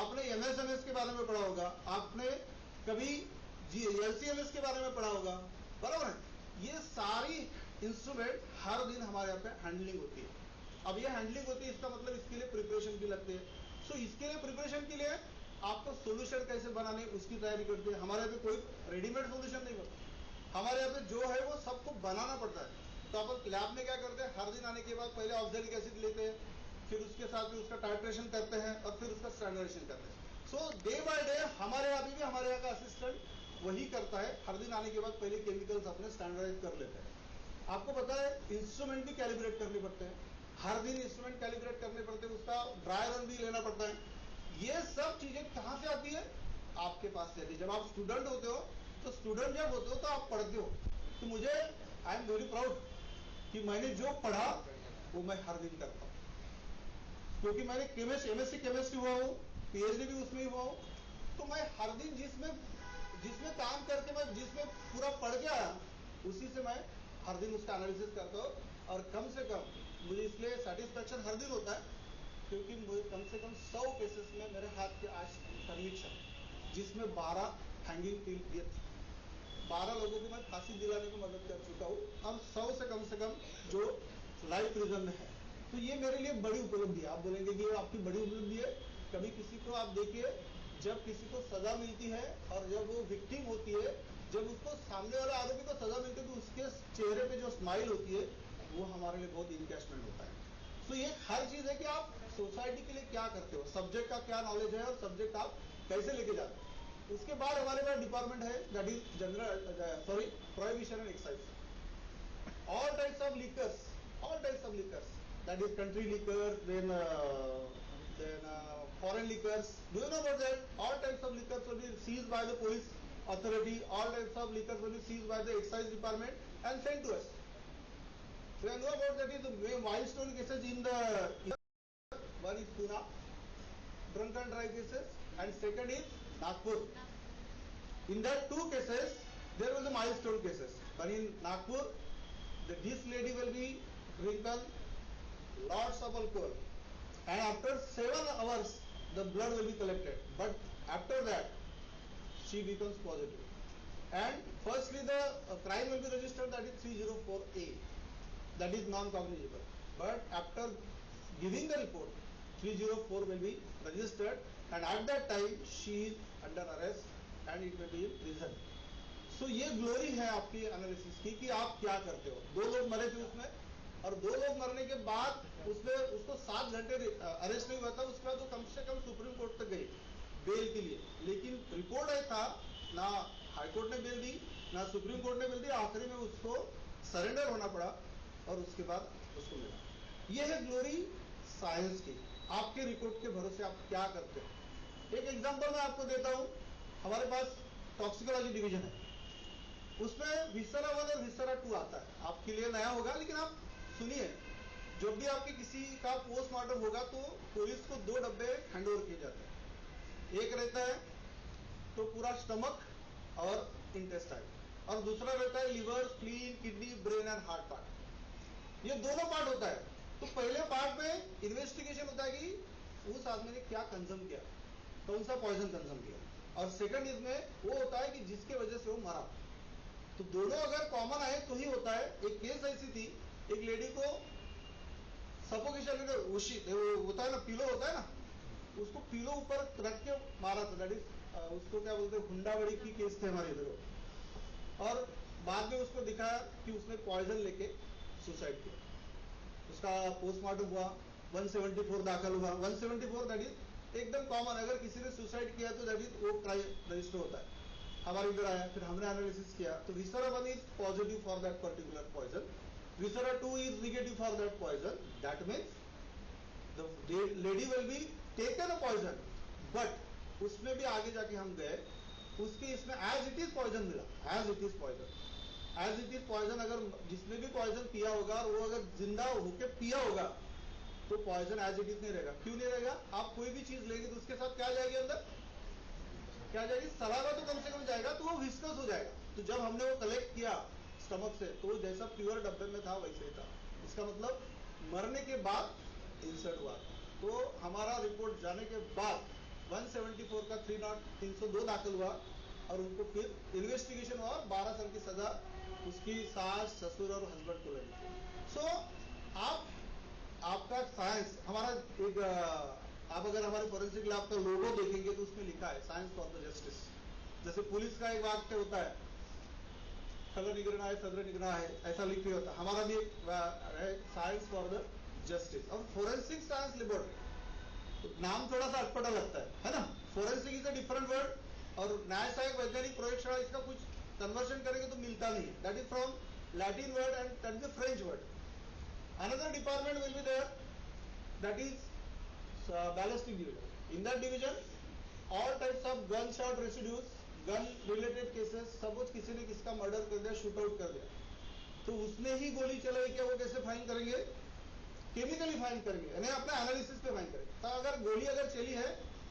आपने MSMS के बारे में पढ़ा होगा, आपने कभी LCMS के बारे में पढ़ा होगा, बराबर है. ये सारी इंस्ट्रूमेंट हर दिन हमारे यहाँ पे हैंडलिंग होती है. अब ये हैंडलिंग होती है, इसका मतलब इसके लिए प्रिपरेशन भी लगते हैं. सो इसके लिए प्रिपरेशन के लिए आपको सोल्यूशन कैसे बनाने उसकी तैयारी करते हैं. हमारे यहाँ पे कोई रेडीमेड सोल्यूशन नहीं बनता, हमारे यहाँ पे जो है वो सबको बनाना पड़ता है. तो अपन लैब में क्या करते हैं, हर दिन आने के बाद पहले ऑक्सैलिक एसिड लेते हैं, फिर उसके साथ भी उसका टाइट्रेशन करते हैं और फिर उसका स्टैंडर्डाइजेशन करते हैं. सो डे बाय डे हमारे यहाँ भी हमारे यहाँ का असिस्टेंट वही करता है. हर दिन आने के बाद पहले केमिकल्स अपने स्टैंडर्डाइज कर लेते हैं. आपको पता है इंस्ट्रूमेंट भी कैलिब्रेट करने पड़ते हैं, हर दिन इंस्ट्रूमेंट कैलिब्रेट करने पड़ते हैं, उसका ड्राई रन भी लेना पड़ता है. ये सब चीजें कहां से आती है, आपके पास से आती है. जब आप स्टूडेंट होते हो तो स्टूडेंट जब होते हो तो आप पढ़ते हो. तो मुझे आई एम वेरी प्राउड कि मैंने जो पढ़ा वो मैं हर दिन करता हूँ, क्योंकि मैंने MSc केमिस्ट्री हुआ हूँ, PhD भी उसमें हुआ हूँ. तो मैं हर दिन जिसमें काम करके मैं जिसमें पूरा पढ़ के आया उसी से मैं हर दिन उसका एनालिसिस करता हूँ. और कम से कम मुझे इसलिए सेटिस्फेक्शन हर दिन होता है क्योंकि मुझे कम से कम 100 केसेस में मेरे हाथ के आज कन्विक्शन, जिसमें 12 हैंगिंग टिल डेथ, 12 लोगों को मैं फांसी दिलाने में मदद कर चुका हूँ, अब 100 से कम जो लाइफ प्रिजन में है। तो ये मेरे लिए बड़ी उपलब्धि है। आप बोलेंगे कि ये आपकी बड़ी उपलब्धि है। कभी किसी को आप देखिए, जब किसी को सजा मिलती है और जब वो विक्टिम होती है, जब उसको सामने वाले आरोपी को सजा मिलती है तो उसके चेहरे पे जो स्माइल होती है वो हमारे लिए बहुत इनकैशमेंट होता है। तो ये हर चीज है कि आप सोसाइटी के लिए क्या करते हो, सब्जेक्ट का क्या नॉलेज है और सब्जेक्ट आप कैसे लेके जाते हो। उसके बाद हमारे पास डिपार्टमेंट है that is prohibition and excise. All types of liquors, that is country liquor, then foreign liquors. Do you know about that? All types of liquors will be seized by the police authority. All types of liquors will be seized by the excise department and sent to us. So I know about that is the milestone cases in the one is Pune, drunk and drive cases, and second is Nagpur. In that two cases, there was the milestone cases. But in Nagpur, this lady will be drinking lots of alcohol, and after 7 hours the blood will be collected, but after that she becomes positive, and firstly the crime will be registered, that is 304A, that is non-cognizable, but after giving the report 304 will be registered, and at that time she is under arrest and it will be in prison. So ये glory है आपकी analysis की कि आप क्या करते हो। 2 लोग मरे थे उसमें, और 2 लोग मरने के बाद उसमें उसको 7 घंटे अरेस्ट नहीं हुआ था, उसके बाद वो कम से कम सुप्रीम कोर्ट तक गई बेल के लिए, लेकिन रिपोर्ट आया था ना हाई कोर्ट ने बेल दी ना सुप्रीम कोर्ट ने बेल दी, आखिरी में उसको सरेंडर होना पड़ा और उसके बाद उसको मिला। ये है ग्लोरी साइंस की। आपके रिपोर्ट के भरोसे आप क्या करते हो। एक एग्जांपल मैं आपको देता हूँ, हमारे पास टॉक्सिकोलॉजी डिवीजन है, उसमें विसरा 1 और विसरा 2 आता है। आपके लिए नया होगा, लेकिन आप सुनिए, जब भी आपके किसी का पोस्टमार्टम होगा तो पुलिस को 2 डब्बे हैंडओवर किए जाते हैं। एक रहता है तो पूरा स्टमक और इंटेस्टाइन, और दूसरा रहता है liver, spleen, kidney, brain and heart part. ये दोनों पार्ट होता है। तो पहले पार्ट में इन्वेस्टिगेशन होता है कि उस आदमी ने क्या कंज्यूम किया, कौन सा पॉइजन कंज्यूम किया, और सेकंड इसमें वो होता है कि जिसके वजह से वो मरा। तो दोनों अगर कॉमन आए तो ही होता है। एक केस ऐसी थी, एक लेडी को सफोकेशन होता है ना, पिलो होता है ना, उसको पिलो ऊपर रख के मारा था। दैट इज उसको क्या बोलते हैं, हुंडाबड़ी की केस थे हमारे इधर, और बाद में उसको दिखाया कि उसने पॉइजन लेके सुसाइड किया। उसका पोस्टमार्टम हुआ, 174 दाखिल हुआ। 174 दैट इज एकदम कॉमन, अगर किसी ने सुसाइड किया तो दैट इज वो क्राइम रजिस्टर होता है। हमारे इधर आया, फिर हमने एनालिसिस किया तो viscera 1 is positive for that particular poison, viscera 2 is negative for that poison. That means the lady will be taken a poison, but उसमें भी आगे जाके हम गए, उसके इसमें एज इट इज पॉइजन मिला, as it is poison, as it is poison. अगर जिसने भी पॉइजन पिया होगा और वो अगर जिंदा होके पिया होगा तो पॉइजन एज इट इज नहीं रहेगा। क्यों नहीं रहेगा? आप कोई भी चीज लेंगे तो उसके साथ क्या जाएगी, अंदर क्या जाएगी, सलावा तो कम से कम जाएगा, तो वो विस्कस हो जाएगा। तो जब हमने वो कलेक्ट किया स्टमक से, तो जैसा प्योर डब्बे में था वैसे ही था। इसका मतलब मरने के बाद इंसर्ट हुआ। तो हमारा रिपोर्ट जाने के बाद 174 का 302 दाखिल हुआ, और उनको फिर इन्वेस्टिगेशन हुआ और 12 साल की सजा उसकी सास, ससुर और हस्बैंड को लगी। सो आपका साइंस, हमारा एक आप अगर हमारे फोरेंसिक लैब का लोगो देखेंगे तो उसमें लिखा है साइंस फॉर द जस्टिस। जैसे पुलिस का एक वाक्य होता है, सदर निगरान है, सदर निगरान है, ऐसा लिख के होता है। हमारा भी एक है साइंस फॉर द जस्टिस। और फोरेंसिक साइंस लेबोरेटरी, तो नाम थोड़ा सा अटपटा लगता है ना। Forensic is a different word, और न्याय सहायक वैज्ञानिक प्रयोगशाला इसका कुछ कन्वर्शन करेंगे तो मिलता नहीं है। That is from Latin word and that is a French word. Another department will be there, that is ballistic division. In that division, all types of gunshot residues, gun related cases, suppose किसी ने किसका murder कर दिया, shoot out कर दिया, तो उसमें ही गोली चलाई क्या, वो कैसे फाइन करेंगे, केमिकली फाइन करेंगे, यानी अपने एनालिसिस पे फाइन करेंगे। तो अगर गोली अगर चली है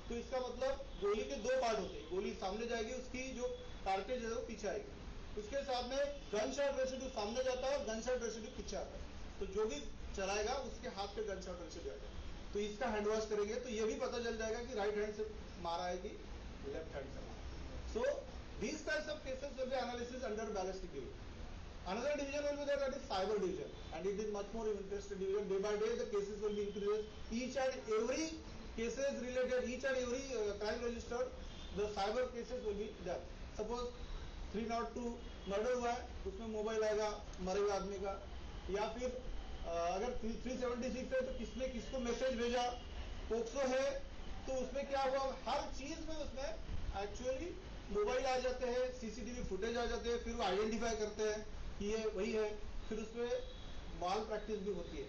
तो इसका मतलब गोली के 2 पार्ट होते हैं, गोली सामने जाएगी, उसकी जो कार्टेज है वो पीछे आएगी, उसके साथ में गनशॉट रेसिड्यू सामने जाता है और गनशॉट रेसिड्यू पीछे आता है। तो जो भी चलाएगा उसके हाथ पे गनशॉट रेसिड्यू आएगा, तो इसका हैंड वॉश करेंगे तो ये भी पता चल जाएगा कि राइट हैंड से मारा है कि लेफ्ट हैंड से मारा। सो These types of cases will be analysis under ballistic division. Another division will be there, that is cyber division, and it is much more interesting division. Day by day the cases will be increased. Each and every cases related, each and every crime registered, the cyber cases will be there. Suppose 302 murder हुआ है, उसमें mobile आएगा मरे हुए आदमी का, या फिर अगर 376 है तो किसने किसको मैसेज भेजा, पोक्सो है तो उसमें क्या हुआ, हर चीज में उसमें एक्चुअली मोबाइल आ जाते हैं, सीसीटीवी फुटेज आ जाते हैं, फिर वो आइडेंटिफाई करते हैं कि ये वही है, फिर उसमें माल प्रैक्टिस भी होती है,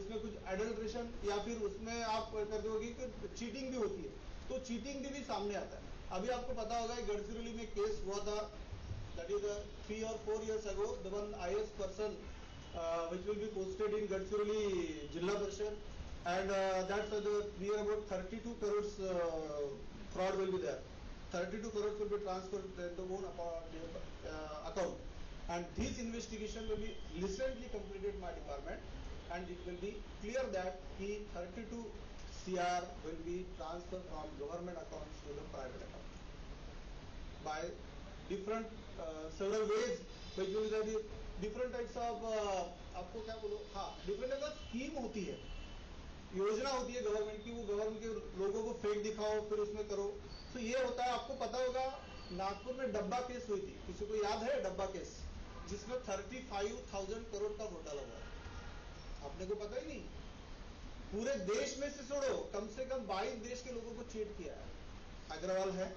उसमें कुछ एडल्ट्रेशन या फिर उसमें आप कहते हो कि चीटिंग भी होती है, तो चीटिंग भी सामने आता है. अभी आपको पता होगा गढ़चिरौली में केस हुआ था, that is 3 or 4 years ago, the one IS person which will be posted in Gadchiroli Jilla Parishad, and that's the near about 32 crores fraud will be there. 32 crores will be transferred to their own account, and this investigation will be recently completed in my department, and it will be clear that the 32 CR will be transferred from government accounts to the private account by different several ways, which will be the different types of आपको क्या बोलो, हाँ different types of scheme होती है, योजना होती है government की, वो गवर्नमेंट के लोगों को फेक दिखाओ फिर उसमें करो. तो ये होता है, आपको पता होगा नागपुर में डब्बा केस हुई थी, किसी को याद है डब्बा केस, जिसमें 35,000 करोड़ का घोटाला हुआ. आपने को पता ही नहीं, पूरे देश में से छोड़ो कम से कम 22 देश के लोगों को चीट किया है. अग्रवाल है,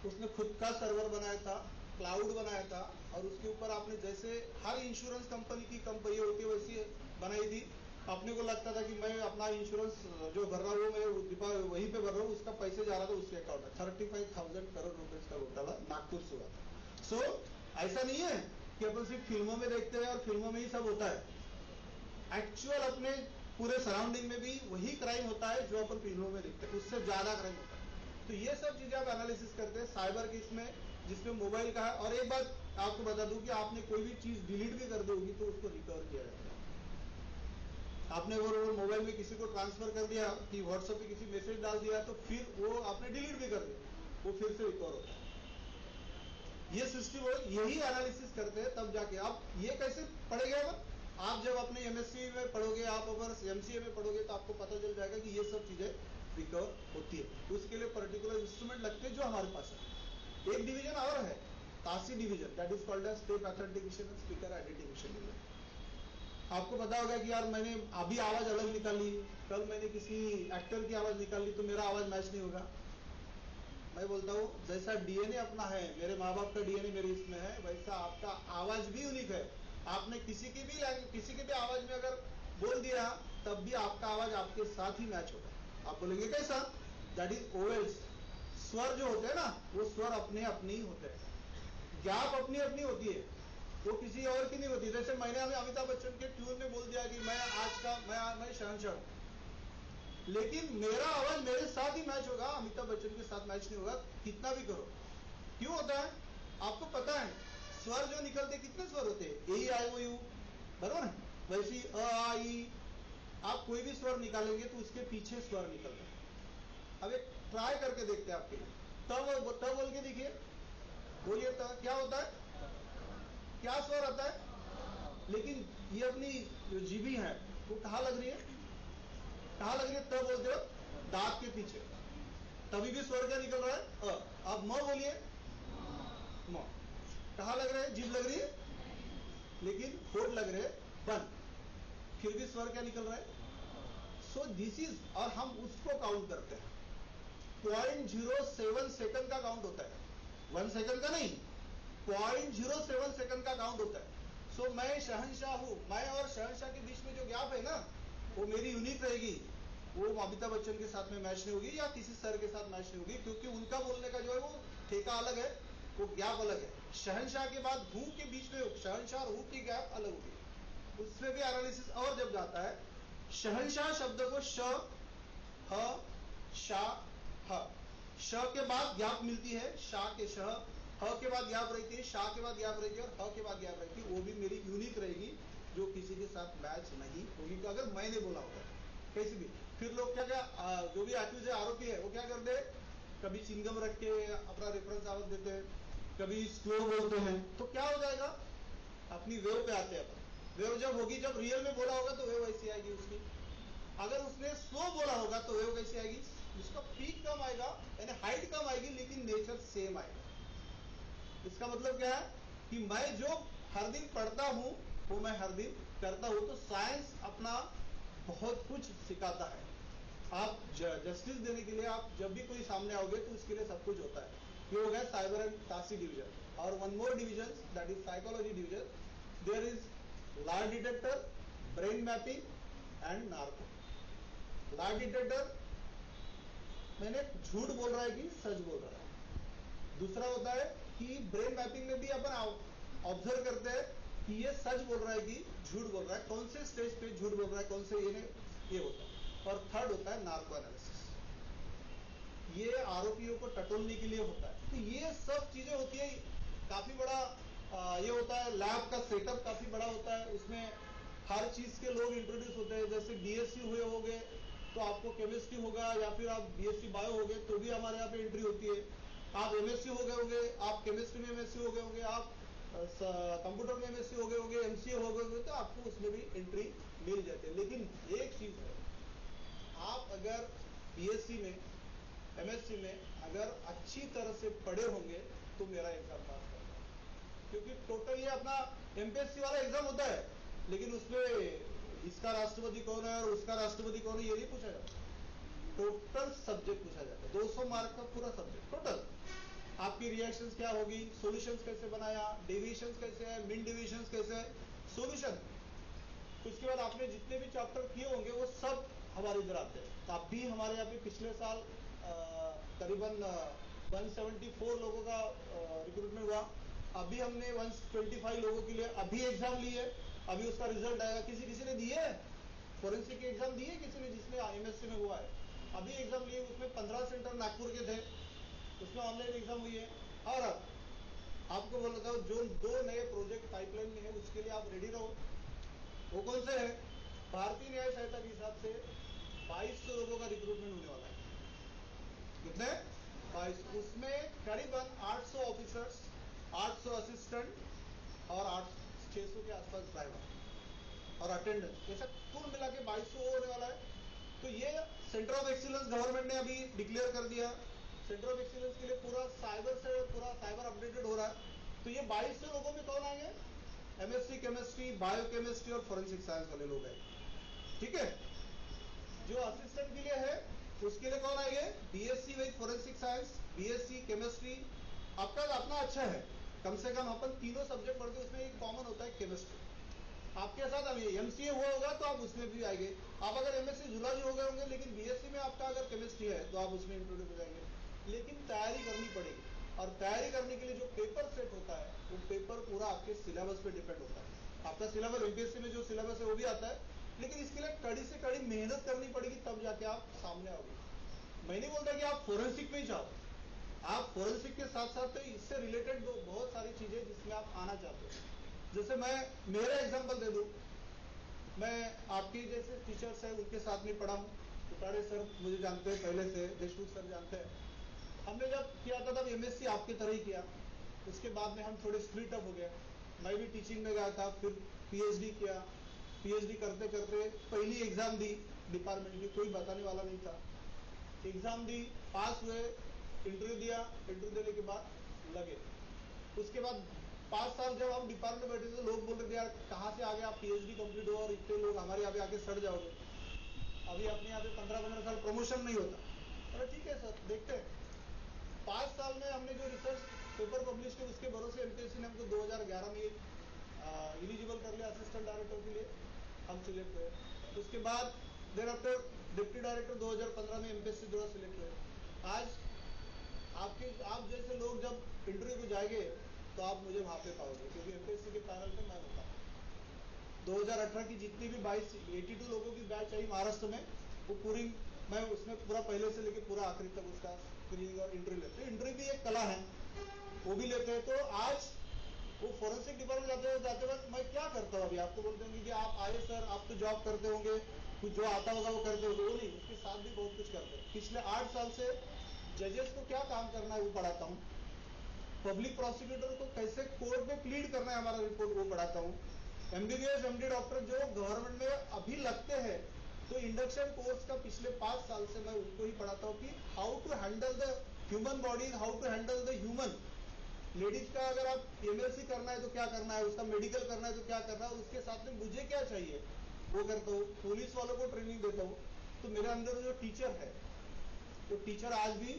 उसने खुद का सर्वर बनाया था, क्लाउड बनाया था, और उसके ऊपर आपने जैसे हर इंश्योरेंस कंपनी की कंपनी होती है वैसी बनाई थी. अपने को लगता था कि मैं अपना इंश्योरेंस जो भर रहा हूँ मैं वहीं पे भर रहा हूँ, उसका पैसे जा रहा था उसके अकाउंट में. 35,000 करोड़ रुपए का घोटाला नागपुर से हुआ था. सो ऐसा नहीं है कि अपन सिर्फ फिल्मों में देखते हैं और फिल्मों में ही सब होता है. एक्चुअल अपने पूरे सराउंडिंग में भी वही क्राइम होता है जो अपन फिल्मों में देखते हैं, उससे ज्यादा क्राइम होता है. तो ये सब चीजें आप एनालिसिस करते हैं साइबर केस में, जिसमें मोबाइल का है. और एक बात आपको बता दूं कि आपने कोई भी चीज डिलीट भी कर दी होगी तो उसको रिकवर किया जाता है. आपने वो मोबाइल में किसी को ट्रांसफर कर दिया कि व्हाट्सएप पे किसी मैसेज डाल दिया, तो फिर वो आपने डिलीट भी कर दिया, वो फिर से रिकवर होता है. ये सिस्टम यही एनालिसिस करते हैं, तब जाके आप ये कैसे पढ़ेगा. आप जब अपने एमएससी में पढ़ोगे, आप अगर एमसीए में पढ़ोगे, तो आपको पता चल जाएगा कि ये सब चीजें रिकवर होती है. उसके लिए पर्टिकुलर इंस्ट्रूमेंट लगते हैं जो हमारे पास है. एक डिवीजन और है तासी division, that is called as step authentication and speaker identification division. आपको पता होगा कि यार मैंने अभी आवाज अलग निकाली, कल मैंने किसी एक्टर की आवाज निकाली तो मेरा आवाज मैच नहीं होगा. मैं बोलता हूँ जैसा डीएनए अपना है, मेरे माँ बाप का डीएनए मेरे इसमें है, वैसा आपका आवाज भी यूनिक है. आपने किसी की भी आवाज में अगर बोल दिया तब भी आपका आवाज आपके साथ ही मैच होगा. आप बोलेंगे कैसा, दैट इज ओवेल्स. स्वर जो होते हैं ना, वो स्वर अपने अपने ही होते हैं, गैप अपनी अपनी होती है, वो किसी और की नहीं होती. जैसे मैंने अमिताभ बच्चन के ट्यून में बोल दिया कि मैं आज का मैं शहंशाह, लेकिन मेरा आवाज मेरे साथ ही मैच होगा, अमिताभ बच्चन के साथ मैच नहीं होगा, कितना भी करो. क्यों होता है आपको पता है, स्वर जो निकलते कितने स्वर होते हैं, ए आई ओ यू, बराबर है. वैसे अ आ ई, आप कोई भी स्वर निकालेंगे तो उसके पीछे स्वर निकलता है. अब एक ट्राई करके देखते हैं आपके लिए. तब बोल के देखिए, बोलिए क्या होता है, क्या स्वर आता है. लेकिन ये अपनी जो जीभी है वो कहाँ लग रही है, कहाँ लग रही है, तब बोलते हो दांत के पीछे, तभी भी स्वर क्या निकल रहा है, अब म बोलिए, म कहाँ लग रहा है, जीभ लग रही है, लेकिन होठ लग रहे बंद, फिर भी स्वर क्या निकल रहा है. सो दिस इज, और हम उसको काउंट करते हैं. 0.07 सेकंड का काउंट होता है, 1 सेकंड का नहीं, 0.07 सेकंड का काउंट होता है. सो मैं शहंशाह हूं, मैं और शहंशाह के बीच में जो गैप है ना, वो मेरी यूनिक रहेगी. वो अमिताभ बच्चन के साथ में मैच नहीं होगी या किसी सर के साथ मैच नहीं होगी, क्योंकि उनका बोलने का जो है वो ठेका अलग है, वो गैप अलग है. शहंशाह के बाद हूं के बीच में शहंशाह हूं की गैप अलग होगी. उसमें भी एनालिसिस और जब जाता है, शहंशाह शब्द को श, ह, शा, ह, श के बाद गैप मिलती है, शा के श, ह के बाद गैप रहती है, शा के बाद गैप रहती है, और ह के बाद गैप रहती है. वो भी मेरी यूनिक रहेगी, जो किसी के साथ मैच नहीं होगी, तो अगर मैंने बोला होगा कैसे भी. फिर लोग क्या जो भी एक्यूज है, आरोपी है, वो क्या करते हैं, कभी चिंगम रख के अपना रेफरेंस आवाज देते हैं, कभी स्लो बोलते हैं, तो क्या हो जाएगा, अपनी वेव पे आते हैं अपन। वेव जब होगी, जब रियल में बोला होगा तो वेव ऐसी आएगी उसकी। अगर उसने स्लो बोला होगा तो वेव कैसी आएगी, उसका पीक कम आएगा, यानी हाइट कम आएगी, लेकिन नेचर सेम आएगा। इसका मतलब क्या है कि मैं जो हर दिन पढ़ता हूं वो मैं हर दिन करता हूं। तो साइंस अपना बहुत कुछ सिखाता है। आप जस्टिस देने के लिए आप जब भी कोई सामने आओगे तो उसके लिए सब कुछ होता है। ये हो गया साइबर एंड तासी डिवीजन। और one more division, that is psychology division. There is lie detector, brain mapping and narco. Lie detector मैंने झूठ बोल रहा है कि सच बोल रहा है। दूसरा होता है कि ब्रेन मैपिंग में भी अपन ऑब्जर्व करते हैं कि ये सच बोल रहा है कि झूठ बोल रहा है, कौन से स्टेज पे झूठ बोल रहा है, कौन से ये होता है। और थर्ड होता है नार्को एनालिसिस। ये आरोपियों को टटोलने के लिए होता है। तो ये सब चीजें होती है। काफी बड़ा ये होता है, लैब का सेटअप काफी बड़ा होता है। उसमें हर चीज के लोग इंट्रोड्यूस होते हैं। जैसे बीएससी हुए होंगे तो आपको केमिस्ट्री होगा, या फिर आप बीएससी बायो हो गए तो भी हमारे यहाँ पे एंट्री होती है। आप एमएससी हो गए होंगे, आप केमिस्ट्री में एमएससी हो गए होंगे, आप कंप्यूटर में एमएससी हो गए होंगे, एमसीए हो गए होंगे, तो आपको उसमें भी एंट्री मिल जाती है। लेकिन एक चीज है, आप अगर बीएससी में, एमएससी में अगर अच्छी तरह से पढ़े होंगे तो मेरा एग्जाम पास कर पाओगे। क्योंकि टोटल ये अपना एमपीएससी वाला एग्जाम होता है, लेकिन उसमें इसका राष्ट्रपति कौन है और उसका राष्ट्रपति कौन है ये नहीं पूछा जाता। टोटल सब्जेक्ट पूछा जाता है, 200 मार्क का पूरा सब्जेक्ट टोटल। आपकी रिएक्शंस क्या होगी, सॉल्यूशंस कैसे बनाया, डेविएशंस कैसे है, मीन डेविएशंस कैसे है, सॉल्यूशन। उसके बाद आपने जितने भी चैप्टर किए होंगे वो सब हमारे इधर आते हैं। तो आप भी हमारे यहाँ पे पिछले साल करीबन 174 लोगों का रिक्रूटमेंट हुआ। अभी हमने 125 लोगों के लिए अभी एग्जाम ली है। अभी उसका रिजल्ट आएगा। किसी ने दिए फॉरेंसिक के एग्जाम दिए, किसी ने, जिसने एमएससी में हुआ है अभी एग्जाम लिए। उसमें 15 सेंटर नागपुर के थे, उसमें ऑनलाइन एग्जाम हुई है। और अब आपको बोल रहा हूँ, जो 2 नए प्रोजेक्ट पाइपलाइन में है उसके लिए आप रेडी रहो। वो कौन से है, भारतीय न्याय संहिता के हिसाब से 2200 लोगों का रिक्रूटमेंट होने वाला है। कितने, 22। उसमें करीबन 800 ऑफिसर्स, 800 असिस्टेंट और 600 के आसपास ड्राइवर और अटेंडेंट, ऐसा कुल मिला के 2200 होने वाला है। तो ये सेंटर ऑफ एक्सीलेंस गवर्नमेंट ने अभी डिक्लेयर कर दिया। सेंटर ऑफ एक्सीलेंस के लिए पूरा साइबर अपडेटेड हो रहा है। तो ये 2200 लोगों में कौन आएंगे, एमएससी केमिस्ट्री, बायो केमिस्ट्री और फॉरेंसिक साइंस वाले लोग हैं। ठीक है। जो असिस्टेंट के लिए है उसके लिए कौन आएंगे, BSc with forensic science, BSc chemistry. आपका अपना अच्छा है, कम से कम अपन तीनों सब्जेक्ट पढ़ते, उसमें एक कॉमन होता है केमिस्ट्री। आपके साथ अभी एमसीए हुआ होगा तो आप उसमें भी आएंगे। आप अगर एमएससी जुलाजी हो गए होंगे, लेकिन बीएससी में आपका अगर केमिस्ट्री है तो आप उसमें इंट्रोड्यूस हो जाएंगे। लेकिन तैयारी करनी पड़ेगी, और तैयारी करने के लिए जो पेपर सेट होता है वो पेपर पूरा आपके सिलेबस पे डिपेंड होता है। आपका सिलेबस एमपीएससी में जो सिलेबस है वो भी आता है, लेकिन इसके लिए कड़ी से कड़ी मेहनत करनी पड़ेगी, तब जाके आप सामने आओगे। मैं नहीं बोलता कि आप फोरेंसिक में ही जाओ, आप फोरेंसिक के साथ साथ तो इससे रिलेटेड बहुत सारी चीजें जिसमें आप आना चाहते हो। जैसे मैं मेरा एग्जांपल दे दूं, मैं आपके जैसे टीचर्स हैं उनके साथ में पढ़ा हूँ। कुटाड़े सर मुझे जानते हैं पहले से, देशमुख सर जानते हैं। हमने जब किया था तब एमएससी आपकी तरह ही किया। उसके बाद में हम थोड़े स्प्लिट अप हो गए। मैं भी टीचिंग में गया था, फिर पीएचडी किया। पीएचडी करते करते पहली एग्जाम दी डिपार्टमेंट की, कोई बताने वाला नहीं था। एग्जाम दी, पास हुए, इंटरव्यू दिया, इंटरव्यू देने के बाद लगे। उसके बाद 5 साल जब हम डिपार्टमेंट में बैठे थे, लोग बोल रहे थे यार कहाँ से आगे आप पीएचडी कंप्लीट हो और इतने लोग हमारे यहाँ पे आके सड़ जाओगे। अभी अपने यहाँ पे 15-15 साल प्रमोशन नहीं होता। अरे ठीक है सर, देखते हैं। 5 साल में हमने जो रिसर्च पेपर पब्लिश किया उसके भरोसे एमपीएससी ने हमको 2011 में एलिजिबल कर लिया असिस्टेंट डायरेक्टर के लिए, हम सिलेक्ट हुए। उसके बाद देर आफ्टर डिप्टी डायरेक्टर 2015 में एमपीएससी द्वारा सिलेक्ट हुए। आज आप जैसे लोग जब इंटरव्यू को जाएंगे तो आप मुझे वहां पे पाओगे, क्योंकि एमपीएससी के पैनल पे मैं होता हूँ। 2018 की जितनी भी 82 लोगों की बैच आई महाराष्ट्र में, वो पूरी मैं उसमें पूरा पहले से लेके पूरा आखिरी तक उसका स्क्रीनिंग और इंटरव्यू लेते हैं। इंटरव्यू भी एक कला है, वो भी लेते हैं। तो आज वो फोरेंसिक डिपार्टमेंट जाते वक्त मैं क्या करता हूँ, अभी आपको बोलते होंगे कि आप आए सर, आप तो जॉब करते होंगे, कुछ जो आता होगा वो करते होंगे। वो नहीं, उसके साथ भी बहुत कुछ करते हैं। पिछले 8 साल से जजेस को क्या काम करना है वो पढ़ाता हूँ। पब्लिक प्रोसिक्यूटर को कैसे कोर्ट में प्लीड करना है हमारा रिपोर्ट वो पढ़ाता हूँ। MBBS MD डॉक्टर जो गवर्नमेंट में अभी लगते हैं तो इंडक्शन कोर्स का पिछले 5 साल से मैं उनको ही पढ़ाता हूँ कि how to handle the human body, how to handle the human. Ladies का अगर आप MLC करना है तो क्या करना है, उसका मेडिकल करना है तो क्या करना है, और उसके साथ में मुझे क्या चाहिए वो करता हूँ। पुलिस वालों को ट्रेनिंग देता हूँ। तो मेरे अंदर जो टीचर है वो टीचर आज भी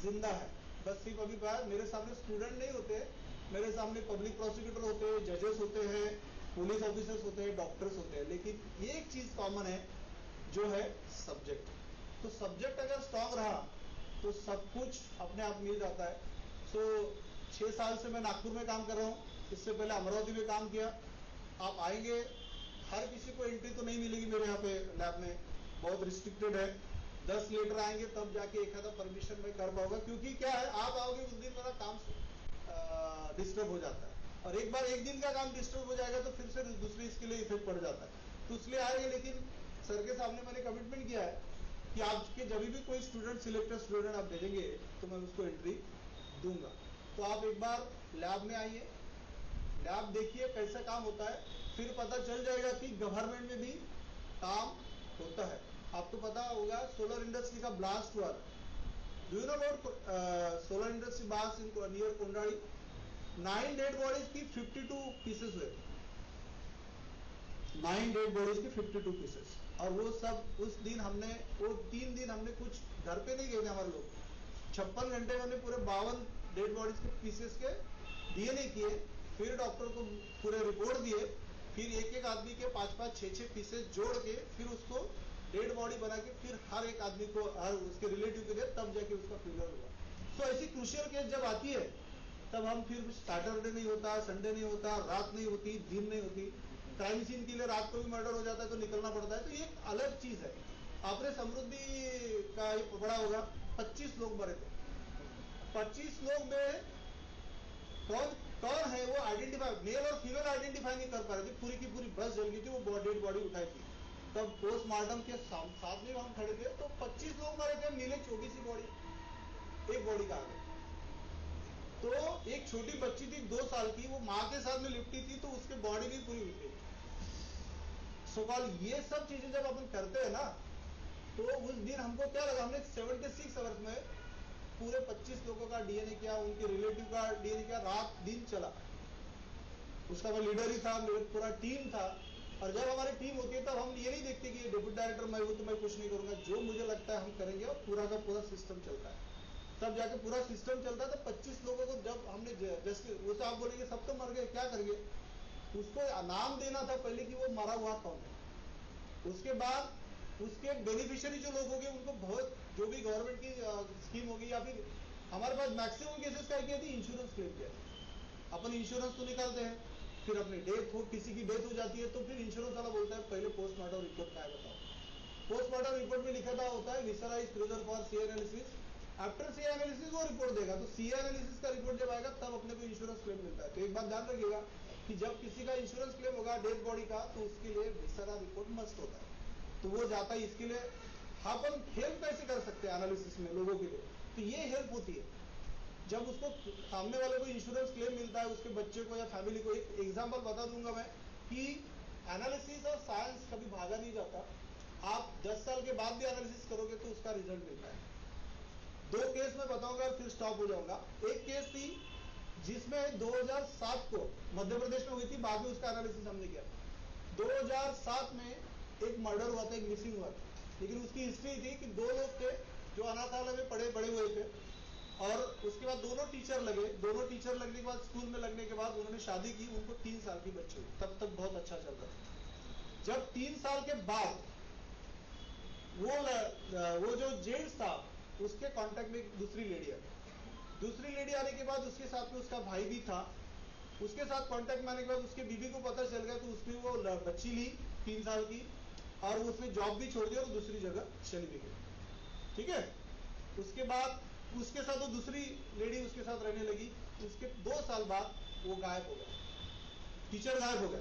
जिंदा है, बस सिर्फ अभी मेरे सामने स्टूडेंट नहीं होते, मेरे सामने पब्लिक प्रोसिक्यूटर होते हैं, जजेस होते हैं, पुलिस ऑफिसर्स होते हैं, डॉक्टर्स होते हैं, लेकिन ये एक चीज कॉमन है जो है सब्जेक्ट। तो सब्जेक्ट अगर स्ट्रांग रहा तो सब कुछ अपने आप मिल जाता है। सो 6 साल से मैं नागपुर में काम कर रहा हूँ, इससे पहले अमरावती में काम किया। आप आएंगे, हर किसी को एंट्री तो नहीं मिलेगी मेरे यहाँ पे लैब में, बहुत रिस्ट्रिक्टेड है। 10 लीटर आएंगे तब जाके एक आधा परमिशन मैं कर पाऊंगा, क्योंकि क्या है आप आओगे उस दिन मेरा काम डिस्टर्ब हो जाता है, और एक बार एक दिन का काम डिस्टर्ब हो जाएगा तो फिर से दूसरी इसके लिए इफेक्ट पड़ जाता है। तो इसलिए आएंगे, लेकिन सर के सामने मैंने कमिटमेंट किया है कि आपके जब भी कोई स्टूडेंट सिलेक्टेड स्टूडेंट आप भेजेंगे तो मैं उसको एंट्री दूंगा। तो आप एक बार लैब में आइए, लैब देखिए कैसा काम होता है, फिर पता चल जाएगा कि गवर्नमेंट में भी काम होता है। आपको पता होगा सोलर इंडस्ट्री का ब्लास्ट हुआ, do you know about solar industry blast in near Kondhali? 9 dead bodies की 52 पीसेस हुए, 9 डेड बॉडीज की 52 पीसेस। और वो सब उस दिन हमने, वो 3 दिन हमने कुछ घर पे नहीं गए थे हमारे लोग, 56 घंटे हमने पूरे 52 डेड बॉडीज के पीसेस के DNA किए, फिर डॉक्टर को पूरे रिपोर्ट दिए, फिर एक एक आदमी के 5-5, 6-6 पीसेस जोड़ के फिर उसको डेड बॉडी बना के फिर हर एक आदमी को, हर उसके रिलेटिव के लिए, तब जाके उसका फ्यूनरल हुआ। तो ऐसी क्रूशियल केस जब आती है तब हम फिर सैटरडे नहीं होता, संडे नहीं होता, रात नहीं होती, दिन नहीं होती, क्राइम सीन के लिए रात को भी मर्डर हो जाता है तो निकलना पड़ता है। तो ये एक अलग चीज है। आपने समृद्धि का ये पढ़ा होगा, 25 लोग मरे थे। 25 लोग में कौन है वो आइडेंटिफाई, मेल और फीमेल आइडेंटिफाई नहीं कर पा रहे थे, पूरी की पूरी बस जल गई थी, वो डेड बॉडी उठाई थी। तब पोस्टमार्टम के साथ में हम खड़े थे तो 25 लोग मरे थे, मिले छोटी सी बॉडी, एक बॉडी कहाँ गई? तो एक छोटी बच्ची थी 2 साल की, वो माँ के साथ में लिपटी थी तो उसके बॉडी भी पूरी उठ गई। सवाल ये सब चीजें जब अपन करते हैं ना, तो उस दिन हमको क्या लगा, हमने 76 आवर्स में पूरे 25 लोगों का DNA किया, उनके रिलेटिव का DNA किया, रात दिन चला। उसका मैं लीडर ही था, मेरा पूरा टीम था। और जब हमारी टीम होती है तब हम ये नहीं देखते कि ये डिप्टी डायरेक्टर मैं हूं तो मैं कुछ नहीं करूंगा, जो मुझे लगता है हम करेंगे, और पूरा का पूरा सिस्टम चलता है। तब जाके पूरा सिस्टम चलता है। तो 25 लोगों को जब हमने जैसे, वो तो आप बोलेंगे सब तो मर गए, क्या करेंगे? उसको नाम देना था पहले कि वो मरा हुआ कौन है। उसके बाद उसके बेनिफिशियरी जो लोग होंगे उनको बहुत, जो भी गवर्नमेंट की स्कीम होगी, या फिर हमारे पास मैक्सिमम केसेस क्या किया थी, इंश्योरेंस क्लेम किया। अपन इंश्योरेंस तो निकालते हैं, फिर अपनी डेथ हो, किसी की डेथ हो जाती है तो फिर इंश्योरेंस वाला बोलता है पहले पोस्टमार्टम रिपोर्ट क्या है बताओ। पोस्टमार्टम रिपोर्ट में लिखा था होता है viscera is preserve for CA analysis. After CA analysis वो रिपोर्ट देगा, तो CA एनालिसिस का रिपोर्ट जब आएगा तब अपने को इंश्योरेंस क्लेम मिलता है। तो एक बात ध्यान रखिएगा कि जब किसी का इंश्योरेंस क्लेम होगा डेड बॉडी का, तो उसके लिए विसरा रिपोर्ट मस्ट होता है, तो वो जाता है। इसके लिए अपन हेल्प कैसे कर सकते हैं एनालिसिस में लोगों के लिए, तो ये हेल्प होती है जब उसको सामने वाले को इंश्योरेंस क्लेम मिलता है, उसके बच्चे को या फैमिली को। एक एग्जांपल बता दूंगा मैं कि एनालिसिस और साइंस कभी भागा नहीं जाता। आप 10 साल के बाद भी एनालिसिस करोगे तो उसका रिजल्ट मिलता है। 2 केस मैं बताऊंगा फिर स्टॉप हो जाऊंगा। एक केस थी जिसमें 2007 को मध्य प्रदेश में हुई थी, बाद में उसका एनालिसिस हमने किया। 2007 में एक मर्डर हुआ था, एक मिसिंग हुआ था, लेकिन उसकी हिस्ट्री थी कि 2 लोग थे जो अनाथालय में बड़े हुए थे, और उसके बाद दोनों टीचर लगे। दोनों टीचर लगने के बाद, स्कूल में लगने के बाद उन्होंने शादी की, उनको 3 साल की बच्ची हुई, तब तक बहुत अच्छा चल रहा था। जब 3 साल के बाद वो जो जेंट्स था उसके कांटेक्ट में एक दूसरी लेडी आई। दूसरी लेडी आने के बाद उसके साथ में उसका भाई भी था। उसके साथ कांटेक्ट में आने के बाद उसके बीवी को पता चल गया, तो उसने वो बच्ची ली 3 साल की, और उसने जॉब भी छोड़ दिया और दूसरी जगह चली भी गई। ठीक है, उसके बाद उसके साथ वो दूसरी लेडी उसके साथ रहने लगी। उसके 2 साल बाद वो गायब हो गया, टीचर गायब हो गया।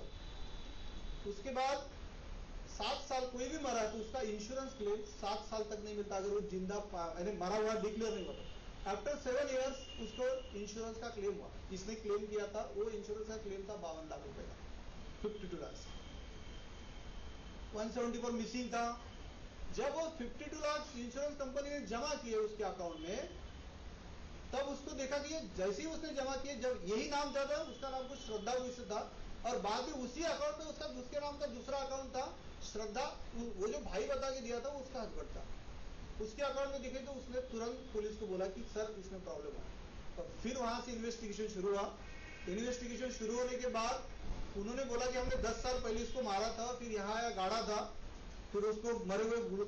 उसके बाद 7 साल कोई भी मरा तो उसका इंश्योरेंस क्लेम 7 साल तक नहीं मिलता, अगर वो जिंदा यानी मरा हुआ डिक्लेयर नहीं होता। आफ्टर 7 years उसको इंश्योरेंस का क्लेम हुआ, जिसने क्लेम किया था वो इंश्योरेंस का क्लेम था 52 लाख रुपए का, 52 lakhs, 174 मिसिंग था। जब वो 52 लाख इंश्योरेंस कंपनी ने जमा किए उसके अकाउंट में, तब उसको देखा कि जैसे ही उसने जमा किए, जब यही नाम था उसका नाम कुछ श्रद्धा वैसे था, और बाद में उसी अकाउंट में उसका उसके नाम का दूसरा अकाउंट था श्रद्धा, वो जो भाई बता के दिया था वो उसका हस्बैंड था। उसके अकाउंट में दिखे तो उसने तुरंत पुलिस को बोला कि सर इसमें प्रॉब्लम है। तो फिर वहां से इन्वेस्टिगेशन शुरू हुआ। इन्वेस्टिगेशन शुरू होने के बाद उन्होंने बोला कि हमने 10 साल पहले इसको मारा था, फिर यहाँ आया गाड़ा था, फिर उसको मरे हुए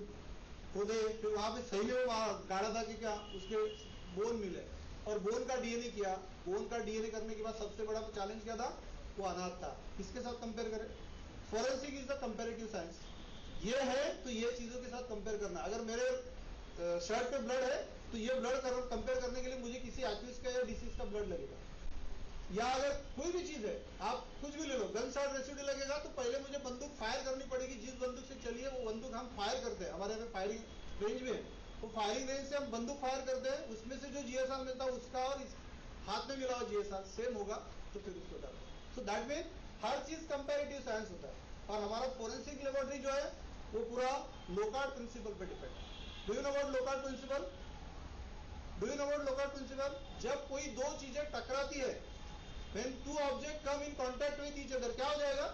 खोदे, फिर वहां पे सही में वो गाड़ा था कि क्या उसके बोन मिले, और बोन का डीएनए किया। बोन का डीएनए करने के बाद सबसे बड़ा चैलेंज क्या था, वो अनाथ था। किसके साथ कंपेयर करें? Forensic is the comparative science. ये है तो ये चीजों के साथ कंपेयर करना। अगर मेरे शर्ट पे ब्लड है तो ये ब्लड कंपेयर करने के लिए मुझे किसी एक्यूज का या डिसीज का ब्लड लगेगा। या अगर कोई भी चीज है, आप कुछ भी ले लो, गन शॉट रेसिड्यू लगेगा तो पहले मुझे बंदूक फायर करनी पड़ेगी। जिस बंदूक से चलिए वो बंदूक हम फायर करते हैं, हमारे यहाँ फायरिंग रेंज में, वो फायरिंग रेंज से हम बंदूक फायर करते हैं, उसमें से जो जीएसआर मिलता है उसका और हाथ में मिला हुआ जीएसआर सेम होगा तो फिर उसको डालते हैं। सो दैट मीन हर चीज कंपेरेटिव साइंस होता है। और हमारा फोरेंसिक लेबोरेटरी जो है वो पूरा लोकार्ट प्रिंसिपल पे डिपेंड है। Do you know about Locard principle? Do you know about Locard principle? जब कोई दो चीजें टकराती है, when two objects come in contact with each other, क्या हो जाएगा?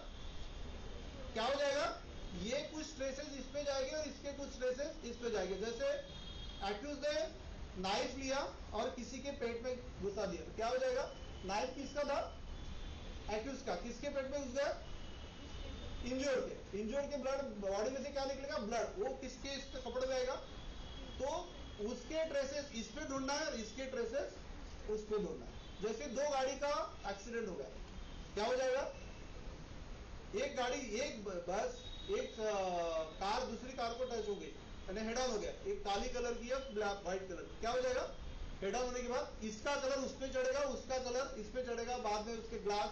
क्या हो जाएगा? ये कुछ स्ट्रेसेस इस पे जाएंगे और इसके कुछ स्ट्रेसेस इस पे जाएंगे। जैसे एक्यूज ने नाइफ लिया और किसी के पेट में घुसा दिया, तो क्या हो जाएगा? नाइफ किसका था? एक्यूज का। किसके पेट में घुस गया? इंजोर्ड के। इंजोर्ड के ब्लड बॉडी में से क्या निकलेगा? ब्लड। वो किसके इस पे कपड़े में आएगा? तो उसके ट्रेसेस इस पे ढूंढना है और इसके ट्रेसेस उस पे ढूंढना है। जैसे दो गाड़ी का एक्सीडेंट हो गया, क्या हो जाएगा? एक गाड़ी, एक बस, एक कार दूसरी कार को टच हो गई, यानी हेड ऑन हो गया। एक काली कलर की है, ब्लैक व्हाइट कलर, क्या हो जाएगा? हेड ऑन होने के बाद इसका कलर उस पे चढ़ेगा, उसका कलर इस पे चढ़ेगा, बाद में उसके ग्लास,